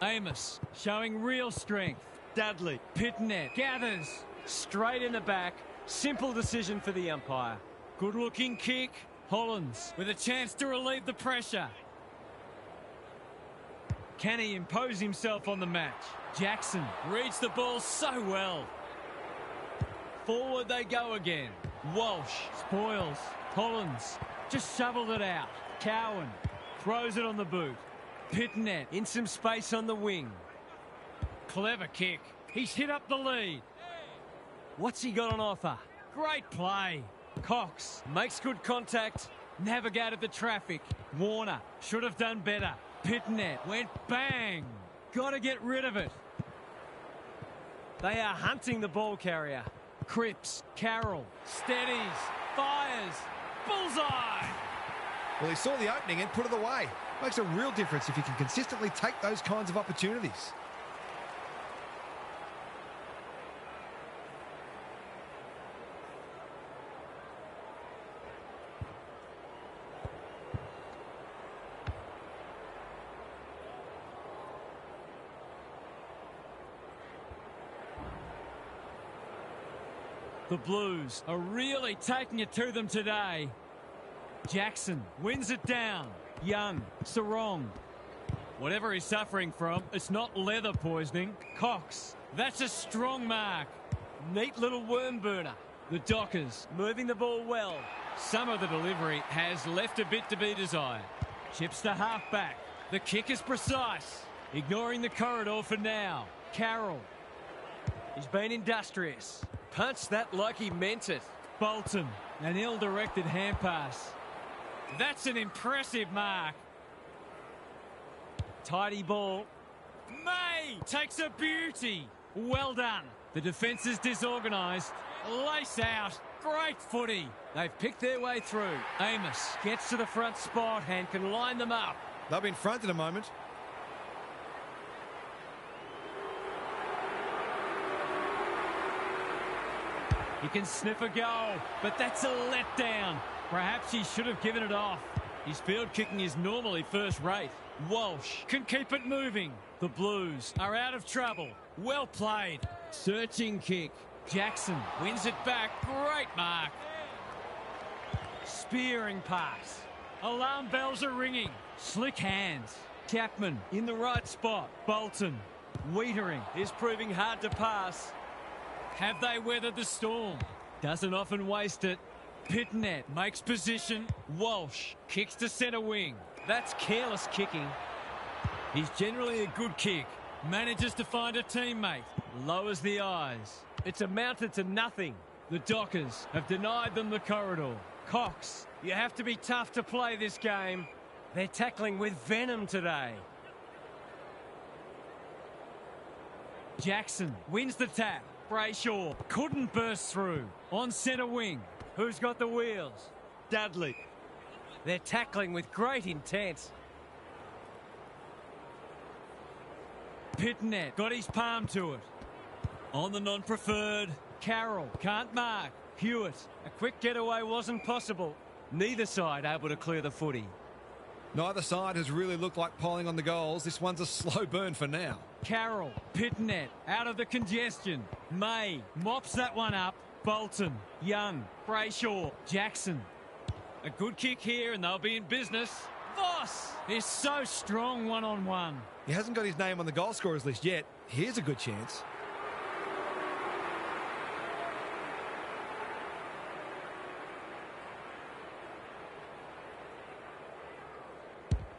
Amos showing real strength. Dudley, Pitnet gathers. Straight in the back. Simple decision for the umpire. Good looking kick. Hollands with a chance to relieve the pressure. Can he impose himself on the match? Jackson reads the ball so well. Forward they go again. Walsh spoils. Hollands just shoveled it out. Cowan throws it on the boot. Pitnet in some space on the wing. Clever kick. He's hit up the lead. What's he got on offer? Great play. Cox makes good contact. Navigated the traffic. Warner should have done better. Pitnet went bang. Got to get rid of it. They are hunting the ball carrier. Cripps, Carroll, steadies, fires. Bullseye! Well, he saw the opening and put it away. Makes a real difference if you can consistently take those kinds of opportunities. The Blues are really taking it to them today. Jackson wins it down. Young, Sarong. Whatever he's suffering from, it's not leather poisoning. Cox, that's a strong mark. Neat little worm burner. The Dockers moving the ball well. Some of the delivery has left a bit to be desired. Chips to half-back. The kick is precise. Ignoring the corridor for now. Carroll. He's been industrious. Punched that like he meant it. Bolton, an ill-directed hand pass. That's an impressive mark. Tidy ball. May takes a beauty. Well done. The defence is disorganised. Lace out. Great footy. They've picked their way through. Amos gets to the front spot and can line them up. They'll be in front in a moment. He can sniff a goal, but that's a letdown. Perhaps he should have given it off. His field kicking is normally first rate. Walsh can keep it moving. The Blues are out of trouble. Well played. Searching kick. Jackson wins it back. Great mark. Spearing pass. Alarm bells are ringing. Slick hands. Chapman in the right spot. Bolton. Wiedering is proving hard to pass. Have they weathered the storm? Doesn't often waste it. Pitnet makes position. Walsh kicks to centre wing. That's careless kicking. He's generally a good kick. Manages to find a teammate. Lowers the eyes. It's amounted to nothing. The Dockers have denied them the corridor. Cox, you have to be tough to play this game. They're tackling with venom today. Jackson wins the tap. Brayshaw couldn't burst through. On centre wing. Who's got the wheels? Dudley. They're tackling with great intent. Pitnet got his palm to it. On the non-preferred. Carroll can't mark. Hewitt. A quick getaway wasn't possible. Neither side able to clear the footy. Neither side has really looked like piling on the goals. This one's a slow burn for now. Carroll, Pitnet, out of the congestion. May mops that one up. Bolton, Young, Brayshaw, Jackson. A good kick here and they'll be in business. Voss is so strong one-on-one. He hasn't got his name on the goal scorers list yet. Here's a good chance.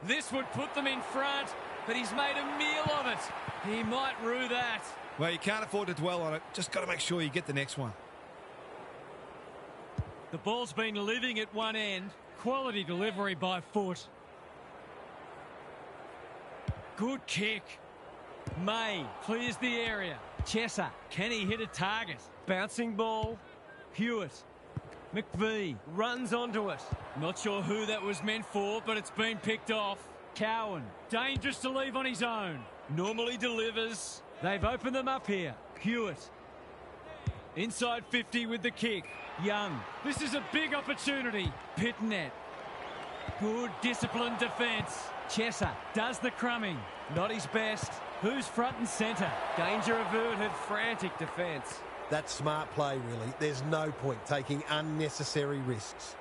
This would put them in front, but he's made a meal of it. He might rue that. Well, you can't afford to dwell on it. Just got to make sure you get the next one. The ball's been living at one end. Quality delivery by foot. Good kick. May clears the area. Chesser, can he hit a target? Bouncing ball. Hewitt. McVie runs onto it. Not sure who that was meant for, but it's been picked off. Cowan, dangerous to leave on his own. Normally delivers. They've opened them up here. Hewitt. Inside 50 with the kick. Young. This is a big opportunity. Pitnet. Good disciplined defence. Chesser does the crumbing. Not his best. Who's front and centre? Danger averted. Frantic defence. That's smart play, really. There's no point taking unnecessary risks.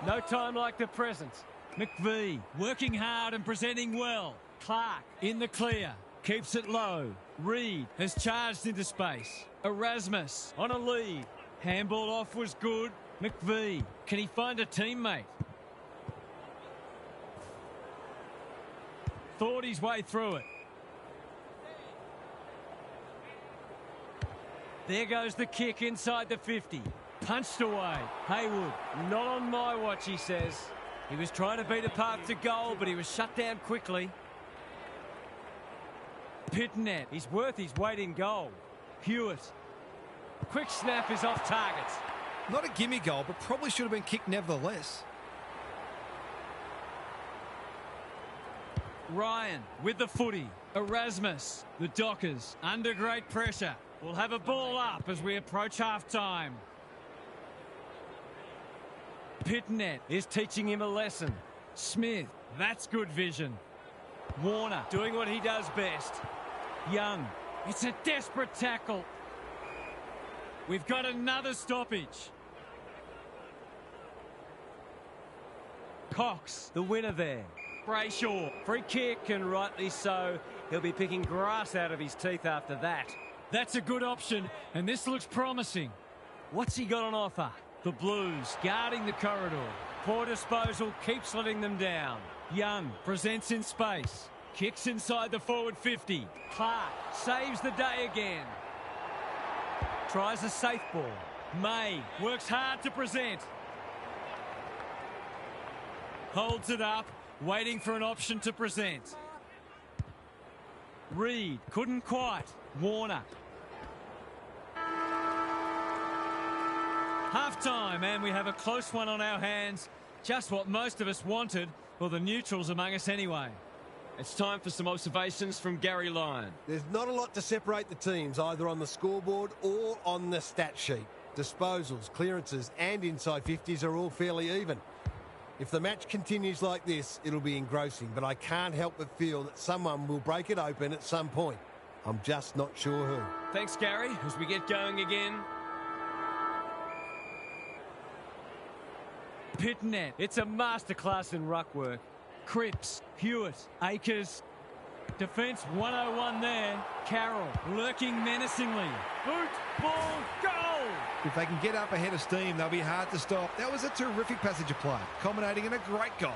No time like the present. McVie working hard and presenting well. Clark in the clear. Keeps it low. Reed has charged into space. Erasmus on a lead. Handball off was good. McVie, can he find a teammate? Thought his way through it. There goes the kick inside the 50. Punched away. Haywood, not on my watch, he says. He was trying to beat a path to goal, but he was shut down quickly. Pitnet, he's worth his weight in goal. Hewitt. Quick snap is off target. Not a gimme goal, but probably should have been kicked nevertheless. Ryan with the footy. Erasmus, the Dockers, under great pressure. We'll have a ball up as we approach half-time. Pitnet is teaching him a lesson. Smith, that's good vision. Warner doing what he does best. Young, it's a desperate tackle. We've got another stoppage. Cox, the winner there. Brayshaw, free kick, and rightly so. He'll be picking grass out of his teeth after that. That's a good option, and this looks promising. What's he got on offer? The Blues guarding the corridor. Poor disposal keeps letting them down. Young presents in space. Kicks inside the forward 50. Clark saves the day again. Tries a safe ball. May works hard to present. Holds it up, waiting for an option to present. Reed couldn't quite. Warner. Half-time, and we have a close one on our hands. Just what most of us wanted, or the neutrals among us anyway. It's time for some observations from Gary Lyon. There's not a lot to separate the teams, either on the scoreboard or on the stat sheet. Disposals, clearances and inside 50s are all fairly even. If the match continues like this, it'll be engrossing, but I can't help but feel that someone will break it open at some point. I'm just not sure who. Thanks, Gary, as we get going again. Pitnet, it's a masterclass in ruck work. Cripps, Hewitt, Akers. Defence 101 there. Carroll lurking menacingly. Boot, ball, goal! If they can get up ahead of steam, they'll be hard to stop. That was a terrific passage of play, culminating in a great goal.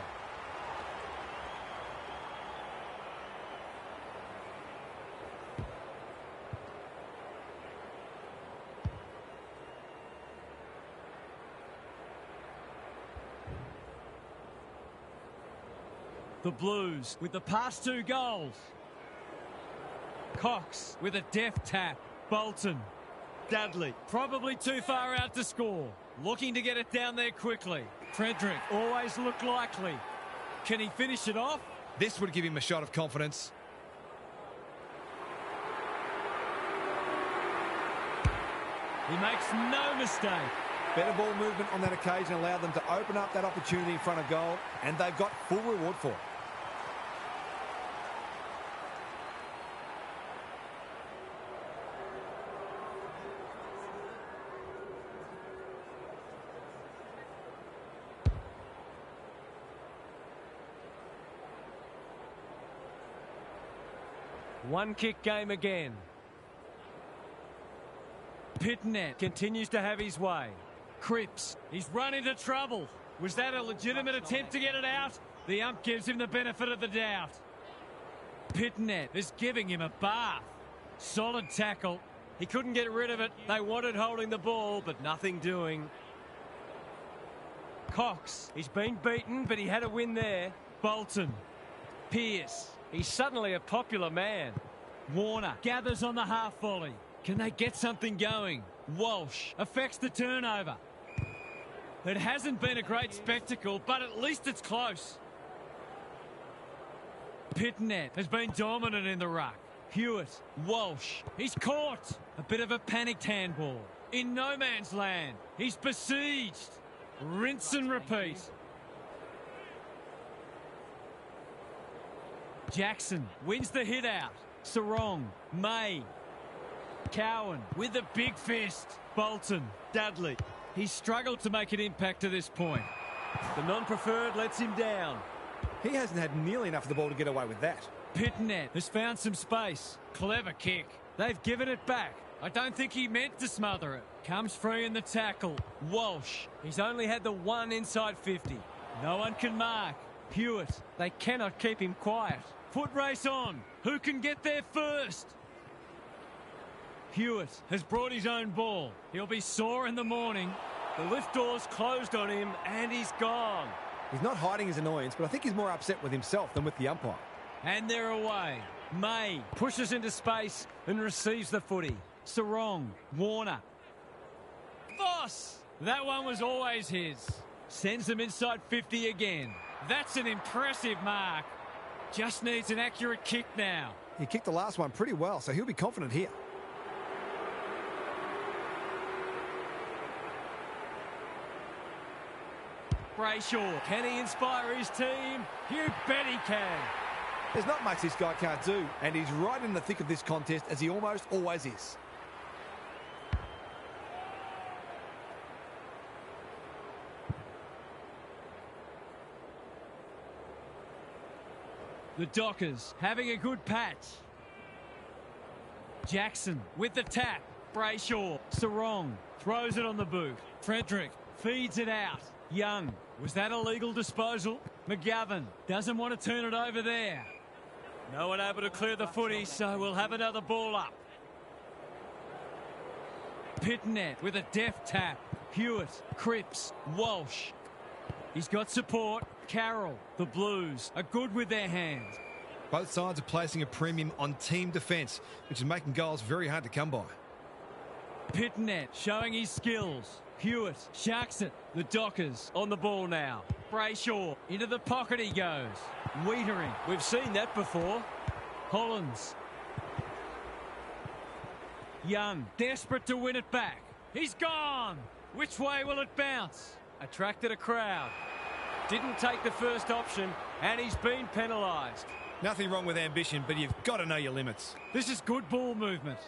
The Blues with the past 2 goals. Cox with a deft tap. Bolton. Dudley probably too far out to score. Looking to get it down there quickly. Frederick always looked likely. Can he finish it off? This would give him a shot of confidence. He makes no mistake. Better ball movement on that occasion allowed them to open up that opportunity in front of goal, and they've got full reward for it. One kick game again. Pitnet continues to have his way. Cripps, he's run into trouble. Was that a legitimate attempt to get it out? The ump gives him the benefit of the doubt. Pitnet is giving him a bath. Solid tackle. He couldn't get rid of it. They wanted holding the ball, but nothing doing. Cox, he's been beaten, but he had a win there. Bolton. Pearce, he's suddenly a popular man. Warner gathers on the half volley. Can they get something going? Walsh affects the turnover. It hasn't been a great spectacle, but at least it's close. Pitnet has been dominant in the ruck. Hewitt, Walsh, he's caught. A bit of a panicked handball. In no man's land, he's besieged. Rinse and repeat. Jackson wins the hit out. Sarong, May. Cowan with the big fist. Bolton, Dudley. He's struggled to make an impact to this point. The non-preferred lets him down. He hasn't had nearly enough of the ball to get away with that. Pitnet has found some space. Clever kick. They've given it back. I don't think he meant to smother it. Comes free in the tackle. Walsh. He's only had the one inside 50. No one can mark. Hewitt. They cannot keep him quiet. Foot race on. Who can get there first? Hewitt has brought his own ball. He'll be sore in the morning. The lift door's closed on him and he's gone. He's not hiding his annoyance, but I think he's more upset with himself than with the umpire. And they're away. May pushes into space and receives the footy. Sarong, Warner. Voss! That one was always his. Sends them inside 50 again. That's an impressive mark. Just needs an accurate kick now. He kicked the last one pretty well, so he'll be confident here. Brayshaw, can he inspire his team? You bet he can. There's not much this guy can't do, and he's right in the thick of this contest, as he almost always is. The Dockers having a good patch. Jackson with the tap. Brayshaw, Sarong throws it on the boot. Frederick feeds it out. Young, was that a legal disposal? McGovern doesn't want to turn it over there. No one able to clear the footy, so we'll have another ball up. Pitnet with a deft tap. Hewitt, Cripps, Walsh. He's got support. Carroll, the Blues are good with their hands. Both sides are placing a premium on team defence, which is making goals very hard to come by. Pitnet showing his skills. Hewitt sharks it. The Dockers on the ball now. Brayshaw into the pocket he goes. Wiedering, we've seen that before. Hollins. Young, desperate to win it back. He's gone. Which way will it bounce? Attracted a crowd. Didn't take the first option, and he's been penalised. Nothing wrong with ambition, but you've got to know your limits. This is good ball movement.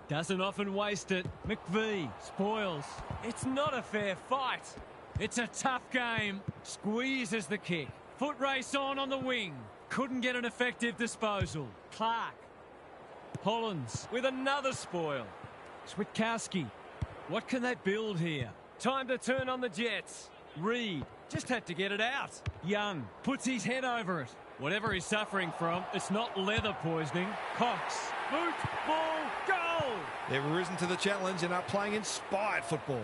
Doesn't often waste it. McVie spoils. It's not a fair fight. It's a tough game. Squeezes the kick. Foot race on the wing. Couldn't get an effective disposal. Clark. Hollins with another spoil. Switkowski. What can they build here? Time to turn on the Jets. Reed just had to get it out. Young puts his head over it. Whatever he's suffering from, it's not leather poisoning. Cox. Boot, ball, goal! They've risen to the challenge and are playing inspired football.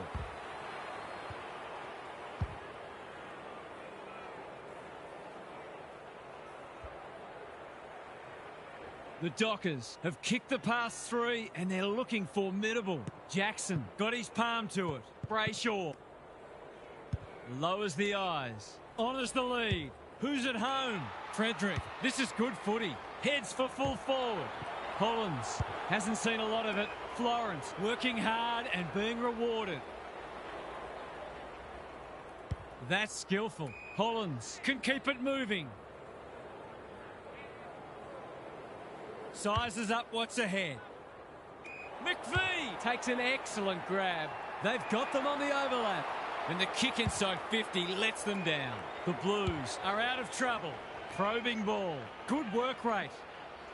The Dockers have kicked the past three and they're looking formidable. Jackson got his palm to it. Brayshaw lowers the eyes. Honours the lead. Who's at home? Frederick. This is good footy. Heads for full forward. Hollins hasn't seen a lot of it. Florence working hard and being rewarded. That's skillful. Hollins can keep it moving. Sizes up what's ahead. McVie takes an excellent grab. They've got them on the overlap. And the kick inside 50 lets them down. The Blues are out of trouble. Probing ball. Good work rate.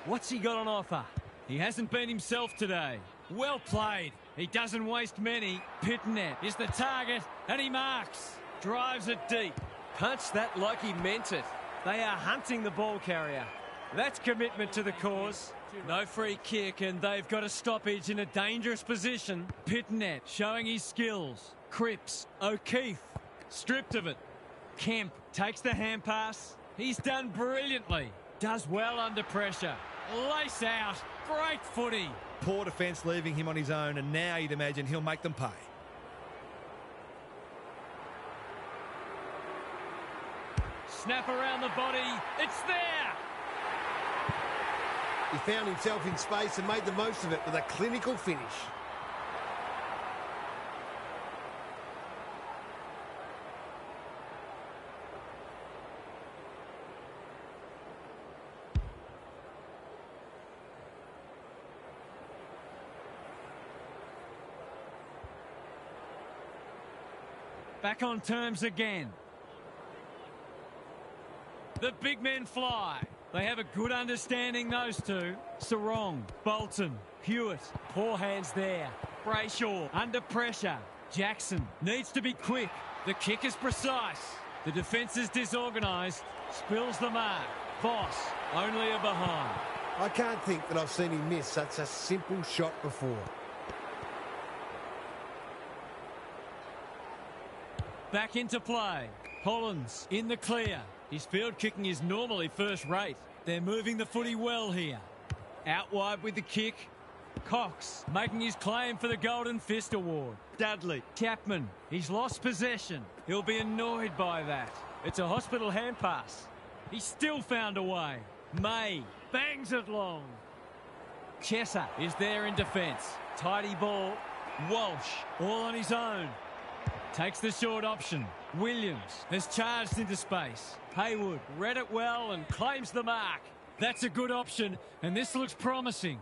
What's he got on offer? He hasn't been himself today. Well played. He doesn't waste many. Pitnet is the target and he marks. Drives it deep. Punched that like he meant it. They are hunting the ball carrier. That's commitment to the cause. No free kick, and they've got a stoppage in a dangerous position. Pitnet showing his skills. Cripps. O'Keefe. Stripped of it. Kemp takes the hand pass. He's done brilliantly. Does well under pressure. Lace out. Great footy. Poor defence leaving him on his own, and now you'd imagine he'll make them pay. Snap around the body. It's there. He found himself in space and made the most of it with a clinical finish. Back on terms again. The big men fly. They have a good understanding, those two. Sarong, Bolton, Hewitt. Poor hands there. Brayshaw under pressure. Jackson needs to be quick. The kick is precise. The defence is disorganised. Spills the mark. Boss only a behind. I can't think that I've seen him miss such a simple shot before. Back into play. Hollands in the clear. His field kicking is normally first rate. They're moving the footy well here. Out wide with the kick. Cox making his claim for the Golden Fist Award. Dudley. Chapman. He's lost possession. He'll be annoyed by that. It's a hospital hand pass. He's still found a way. May bangs it long. Chesser is there in defence. Tidy ball. Walsh all on his own. Takes the short option. Williams has charged into space. Haywood read it well and claims the mark. That's a good option, and this looks promising.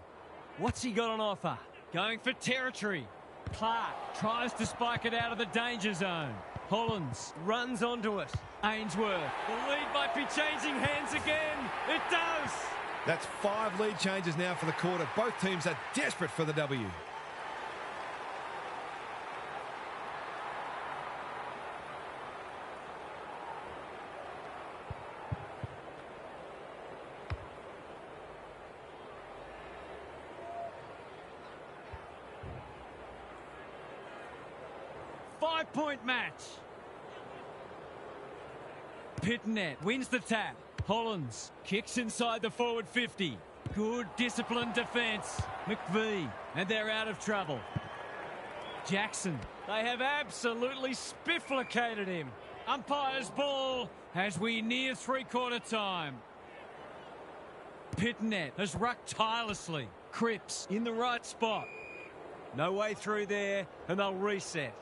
What's he got on offer? Going for territory. Clark tries to spike it out of the danger zone. Hollands runs onto it. Ainsworth. The lead might be changing hands again. It does. That's 5 lead changes now for the quarter. Both teams are desperate for the W. Five-point match. Pitnet wins the tap. Hollands kicks inside the forward 50. Good disciplined defence. McVie, and they're out of trouble. Jackson, they have absolutely spifflicated him. Umpire's ball as we near three-quarter time. Pitnet has rucked tirelessly. Cripps in the right spot. No way through there, and they'll reset.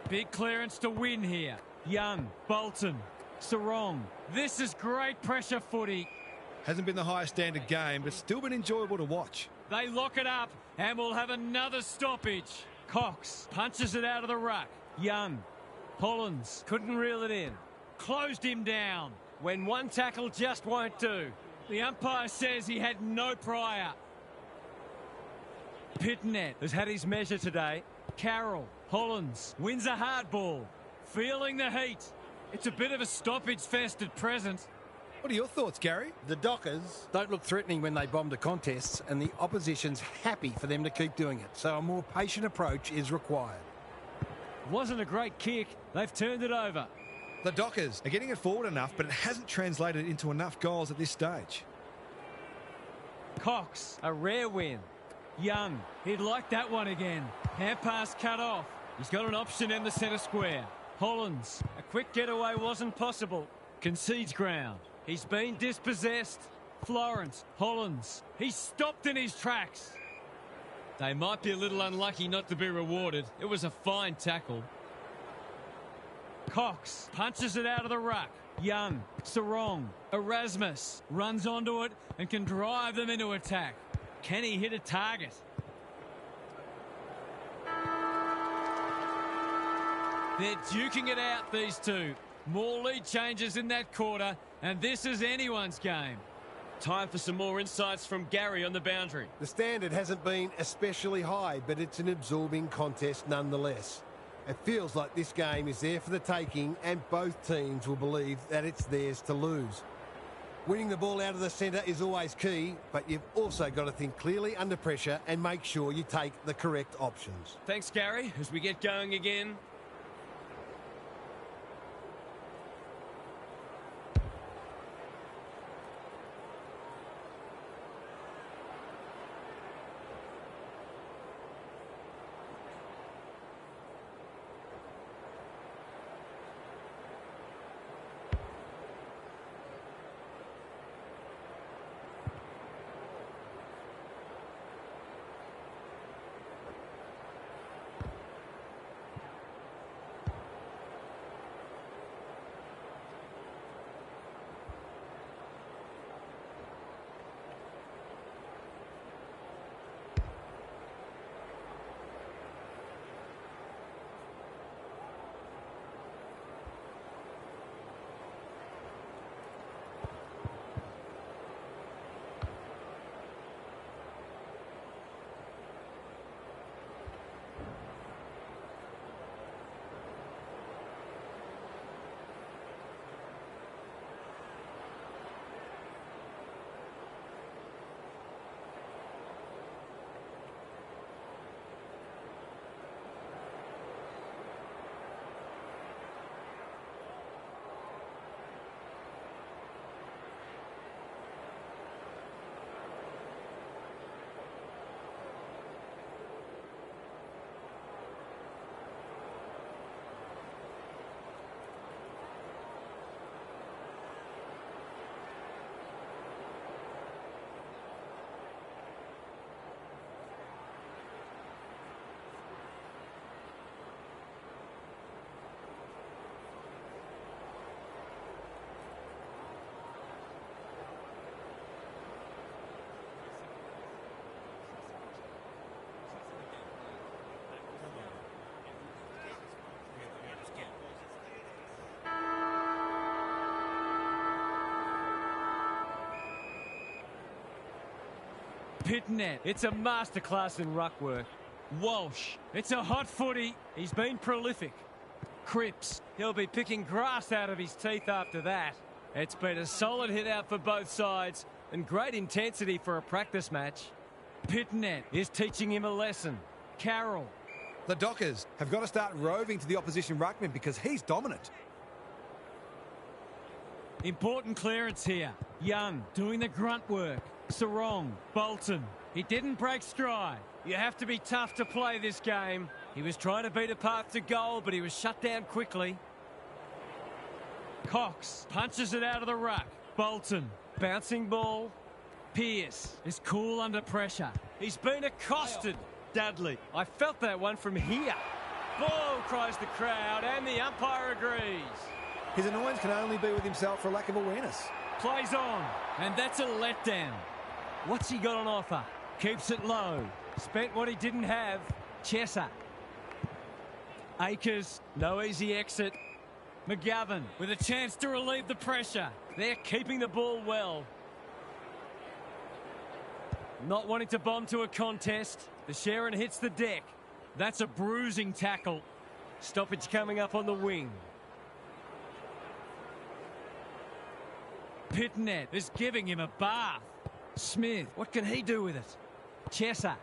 Big clearance to win here. Young, Bolton, Sarong. This is great pressure footy. Hasn't been the highest standard game, but still been enjoyable to watch. They lock it up, and we'll have another stoppage. Cox punches it out of the ruck. Young. Hollands couldn't reel it in. Closed him down when one tackle just won't do. The umpire says he had no prior. Pitnet has had his measure today. Carroll. Hollands wins a hard ball. Feeling the heat. It's a bit of a stoppage fest at present. What are your thoughts, Gary? The Dockers don't look threatening when they bomb the contests, and the opposition's happy for them to keep doing it. So a more patient approach is required. Wasn't a great kick. They've turned it over. The Dockers are getting it forward enough, but it hasn't translated into enough goals at this stage. Cox, a rare win. Young, he'd like that one again. Hand pass cut off. He's got an option in the centre square. Hollands, a quick getaway wasn't possible. Concedes ground. He's been dispossessed. Florence, Hollands, he's stopped in his tracks. They might be a little unlucky not to be rewarded. It was a fine tackle. Cox punches it out of the ruck. Young, Sarong, Erasmus runs onto it and can drive them into attack. Can he hit a target? They're duking it out, these two. More lead changes in that quarter, and this is anyone's game. Time for some more insights from Gary on the boundary. The standard hasn't been especially high, but it's an absorbing contest nonetheless. It feels like this game is there for the taking and both teams will believe that it's theirs to lose. Winning the ball out of the centre is always key, but you've also got to think clearly under pressure and make sure you take the correct options. Thanks, Gary, as we get going again. Pitnet, it's a masterclass in ruck work. Walsh, it's a hot footy. He's been prolific. Cripps, he'll be picking grass out of his teeth after that. It's been a solid hit out for both sides and great intensity for a practice match. Pitnet is teaching him a lesson. Carroll. The Dockers have got to start roving to the opposition ruckman because he's dominant. Important clearance here. Young doing the grunt work. Sarong, Bolton. He didn't break stride. You have to be tough to play this game. He was trying to beat a path to goal, but he was shut down quickly. Cox punches it out of the ruck. Bolton, bouncing ball. Pearce is cool under pressure. He's been accosted. Dudley, I felt that one from here. Ball, cries the crowd, and the umpire agrees. His annoyance can only be with himself for lack of awareness. Plays on, and that's a letdown. What's he got on offer? Keeps it low. Spent what he didn't have. Chesser. Akers, no easy exit. McGovern with a chance to relieve the pressure. They're keeping the ball well. Not wanting to bomb to a contest. The Sharon hits the deck. That's a bruising tackle. Stoppage coming up on the wing. Pitnet is giving him a bath. Smith, what can he do with it? Chesser,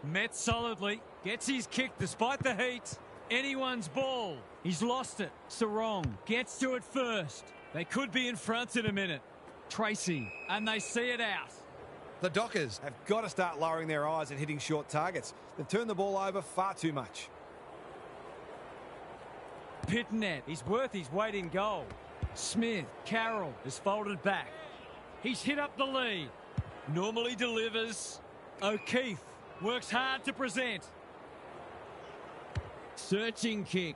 met solidly, gets his kick despite the heat. Anyone's ball. He's lost it. Sarong gets to it first. They could be in front in a minute. Tracy, and they see it out. The Dockers have got to start lowering their eyes and hitting short targets. They've turned the ball over far too much. Pitnet, he's worth his weight in goal. Smith, Carroll is folded back. He's hit up the lead. Normally delivers. O'Keefe works hard to present. Searching kick.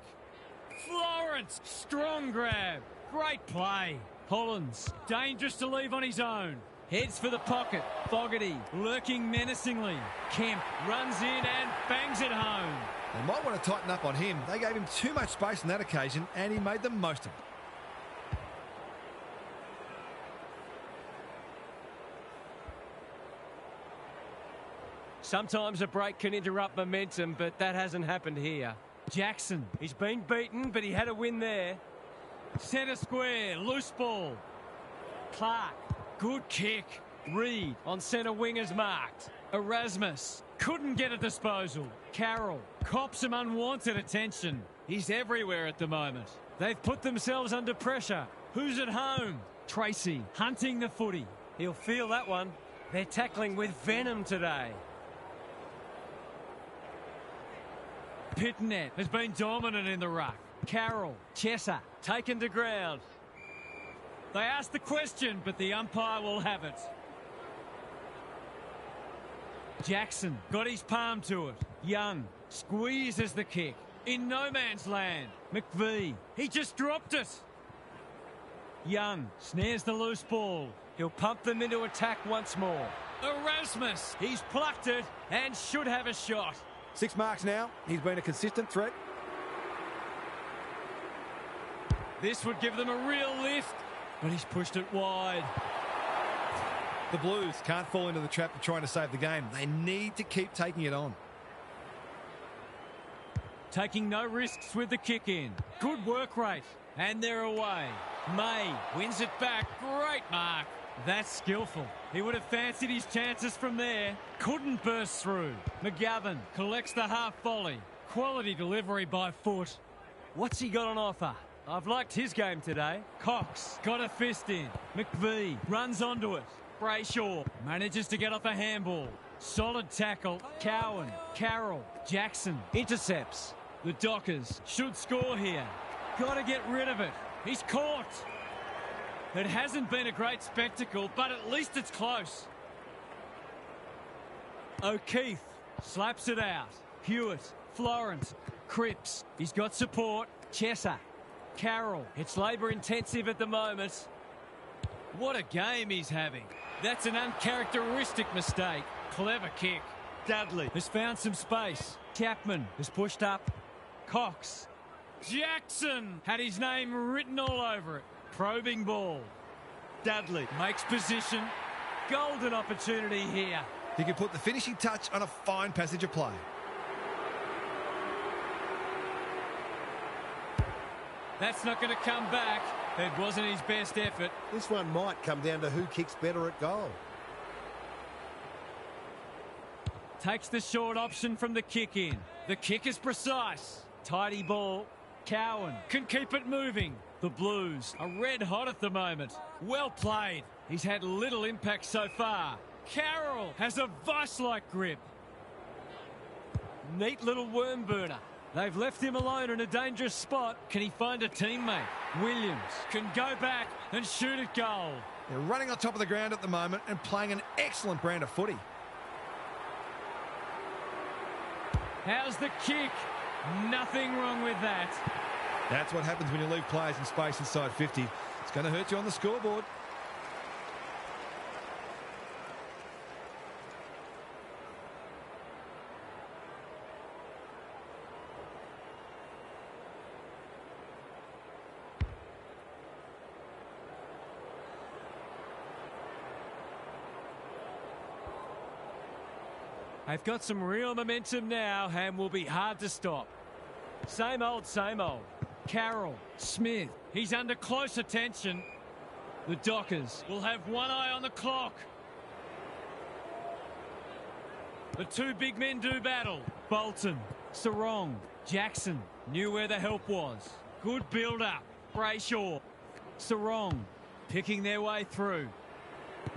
Florence, strong grab. Great play. Hollins, dangerous to leave on his own. Heads for the pocket. Fogarty lurking menacingly. Kemp runs in and bangs it home. They might want to tighten up on him. They gave him too much space on that occasion and he made the most of it. Sometimes a break can interrupt momentum, but that hasn't happened here. Jackson, he's been beaten, but he had a win there. Centre square, loose ball. Clark, good kick. Reed on centre wing is marked. Erasmus couldn't get a disposal. Carroll cops some unwanted attention. He's everywhere at the moment. They've put themselves under pressure. Who's at home? Tracy hunting the footy. He'll feel that one. They're tackling with venom today. Pitnet has been dominant in the ruck. Carroll, Chesser, taken to ground. They asked the question, but the umpire will have it. Jackson got his palm to it. Young squeezes the kick. In no man's land. McVie, he just dropped it. Young snares the loose ball. He'll pump them into attack once more. Erasmus, he's plucked it and should have a shot. 6 marks now. He's been a consistent threat. This would give them a real lift, but he's pushed it wide. The Blues can't fall into the trap of trying to save the game. They need to keep taking it on. Taking no risks with the kick in. Good work rate. And they're away. May wins it back. Great mark. That's skillful. He would have fancied his chances from there. Couldn't burst through. McGovern collects the half volley. Quality delivery by foot. What's he got on offer? I've liked his game today. Cox got a fist in. McVie runs onto it. Brayshaw manages to get off a handball. Solid tackle. Cowan, Carroll, Jackson intercepts. The Dockers should score here. Got to get rid of it. He's caught. It hasn't been a great spectacle, but at least it's close. O'Keefe slaps it out. Hewitt, Florence, Cripps. He's got support. Chesser, Carroll. It's labour intensive at the moment. What a game he's having. That's an uncharacteristic mistake. Clever kick. Dudley has found some space. Chapman has pushed up. Cox. Jackson had his name written all over it. Probing ball. Dudley makes position. Golden opportunity here. He can put the finishing touch on a fine passage of play. That's not going to come back. It wasn't his best effort. This one might come down to who kicks better at goal. Takes the short option from the kick in. The kick is precise. Tidy ball. Cowan can keep it moving. The Blues are red hot at the moment. Well played. He's had little impact so far. Carroll has a vice-like grip. Neat little worm burner. They've left him alone in a dangerous spot. Can he find a teammate? Williams can go back and shoot at goal. They're running on top of the ground at the moment and playing an excellent brand of footy. How's the kick? Nothing wrong with that. That's what happens when you leave players in space inside 50. It's going to hurt you on the scoreboard. They've got some real momentum now and will be hard to stop. Same old, same old. Carroll, Smith, he's under close attention. The Dockers will have one eye on the clock. The two big men do battle. Bolton, Sarong, Jackson knew where the help was. Good build-up. Brayshaw, Sarong picking their way through.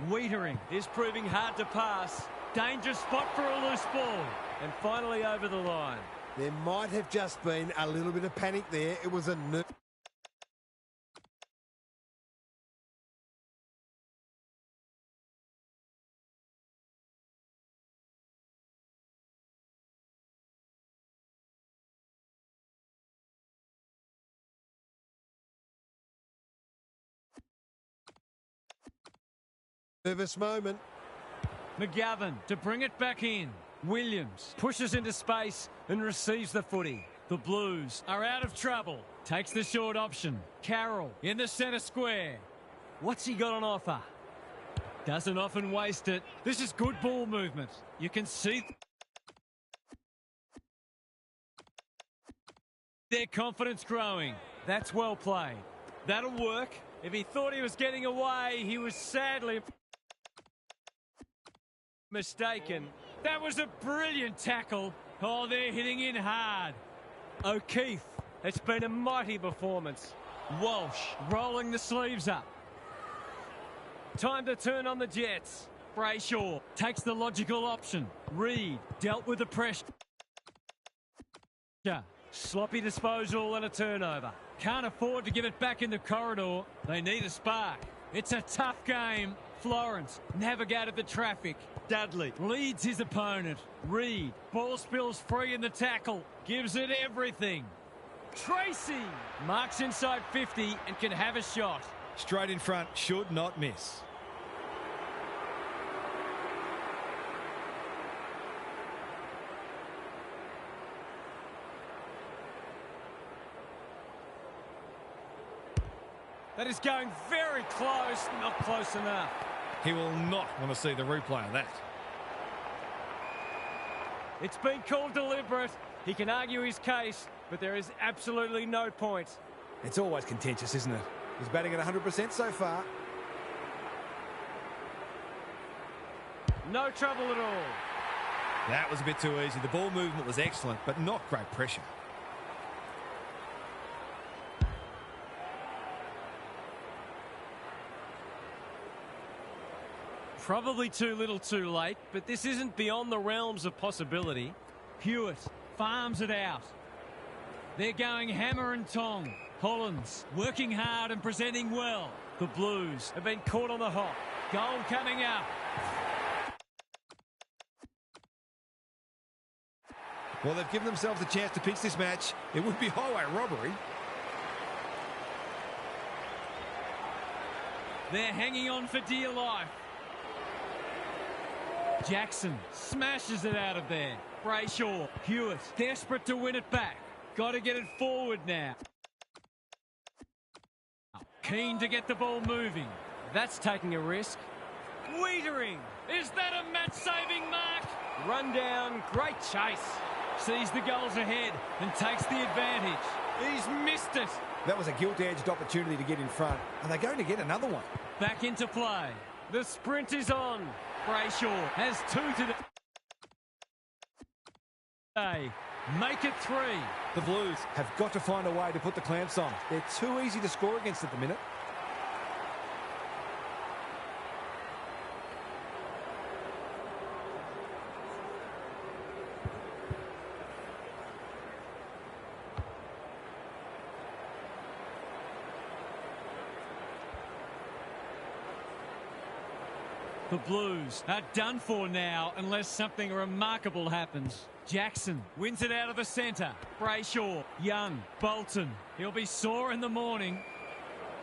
Wiedering is proving hard to pass. Dangerous spot for a loose ball. And finally over the line. There might have just been a little bit of panic there. It was a nervous moment. McGovern to bring it back in. Williams pushes into space and receives the footy. The Blues are out of trouble. Takes the short option. Carroll in the centre square. What's he got on offer? Doesn't often waste it. This is good ball movement. You can see Their confidence growing. That's well played. That'll work. If he thought he was getting away, he was sadly mistaken. That was a brilliant tackle. Oh, they're hitting in hard. O'Keefe, it's been a mighty performance. Walsh rolling the sleeves up. Time to turn on the Jets. Brayshaw takes the logical option. Reed dealt with the pressure. Sloppy disposal and a turnover. Can't afford to give it back in the corridor. They need a spark. It's a tough game. Florence navigated the traffic. Dudley leads his opponent. Reed, ball spills free in the tackle. Gives it everything. Tracy marks inside 50 and can have a shot. Straight in front, should not miss. That is going very close, not close enough. He will not want to see the replay of that. It's been called deliberate. He can argue his case, but there is absolutely no point. It's always contentious, isn't it? He's batting at 100% so far. No trouble at all. That was a bit too easy. The ball movement was excellent, but not great pressure. Probably too little too late, but this isn't beyond the realms of possibility. Hewitt farms it out. They're going hammer and tong. Hollands working hard and presenting well. The Blues have been caught on the hop. Goal coming up. Well, they've given themselves a chance to pitch this match. It would be highway robbery. They're hanging on for dear life. Jackson smashes it out of there. Brayshaw, Hewitt, desperate to win it back. Got to get it forward now. Keen to get the ball moving. That's taking a risk. Wiedering. Is that a match-saving mark? Run down, great chase. Sees the goals ahead and takes the advantage. He's missed it. That was a gilt-edged opportunity to get in front. Are they going to get another one? Back into play. The sprint is on. Brayshaw has two to make it 3. The Blues have got to find a way to put the clamps on. They're too easy to score against at the minute. The Blues are done for now unless something remarkable happens. Jackson wins it out of the centre. Brayshaw, Young, Bolton. He'll be sore in the morning.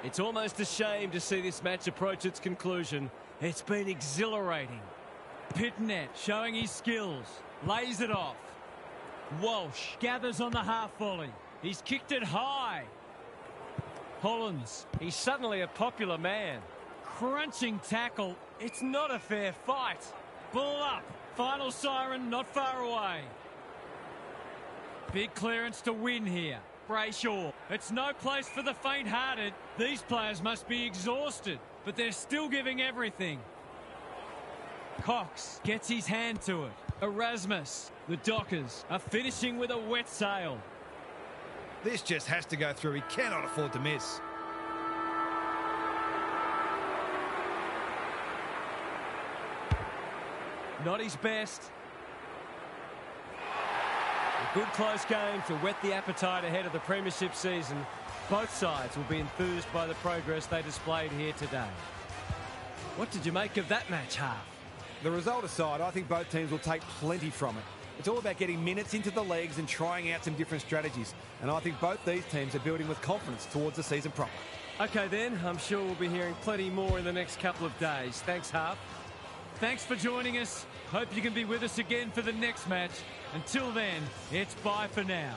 It's almost a shame to see this match approach its conclusion. It's been exhilarating. Pitnet showing his skills. Lays it off. Walsh gathers on the half volley. He's kicked it high. Hollands, he's suddenly a popular man. Crunching tackle. It's not a fair fight. Ball up. Final siren not far away. Big clearance to win here. Brayshaw. It's no place for the faint-hearted. These players must be exhausted, but they're still giving everything. Cox gets his hand to it. Erasmus. The Dockers are finishing with a wet sail. This just has to go through. He cannot afford to miss. Not his best. A good close game to whet the appetite ahead of the premiership season. Both sides will be enthused by the progress they displayed here today. What did you make of that match, Half? The result aside, I think both teams will take plenty from it. It's all about getting minutes into the legs and trying out some different strategies. And I think both these teams are building with confidence towards the season proper. OK then, I'm sure we'll be hearing plenty more in the next couple of days. Thanks, Half. Thanks for joining us. Hope you can be with us again for the next match. Until then, it's bye for now.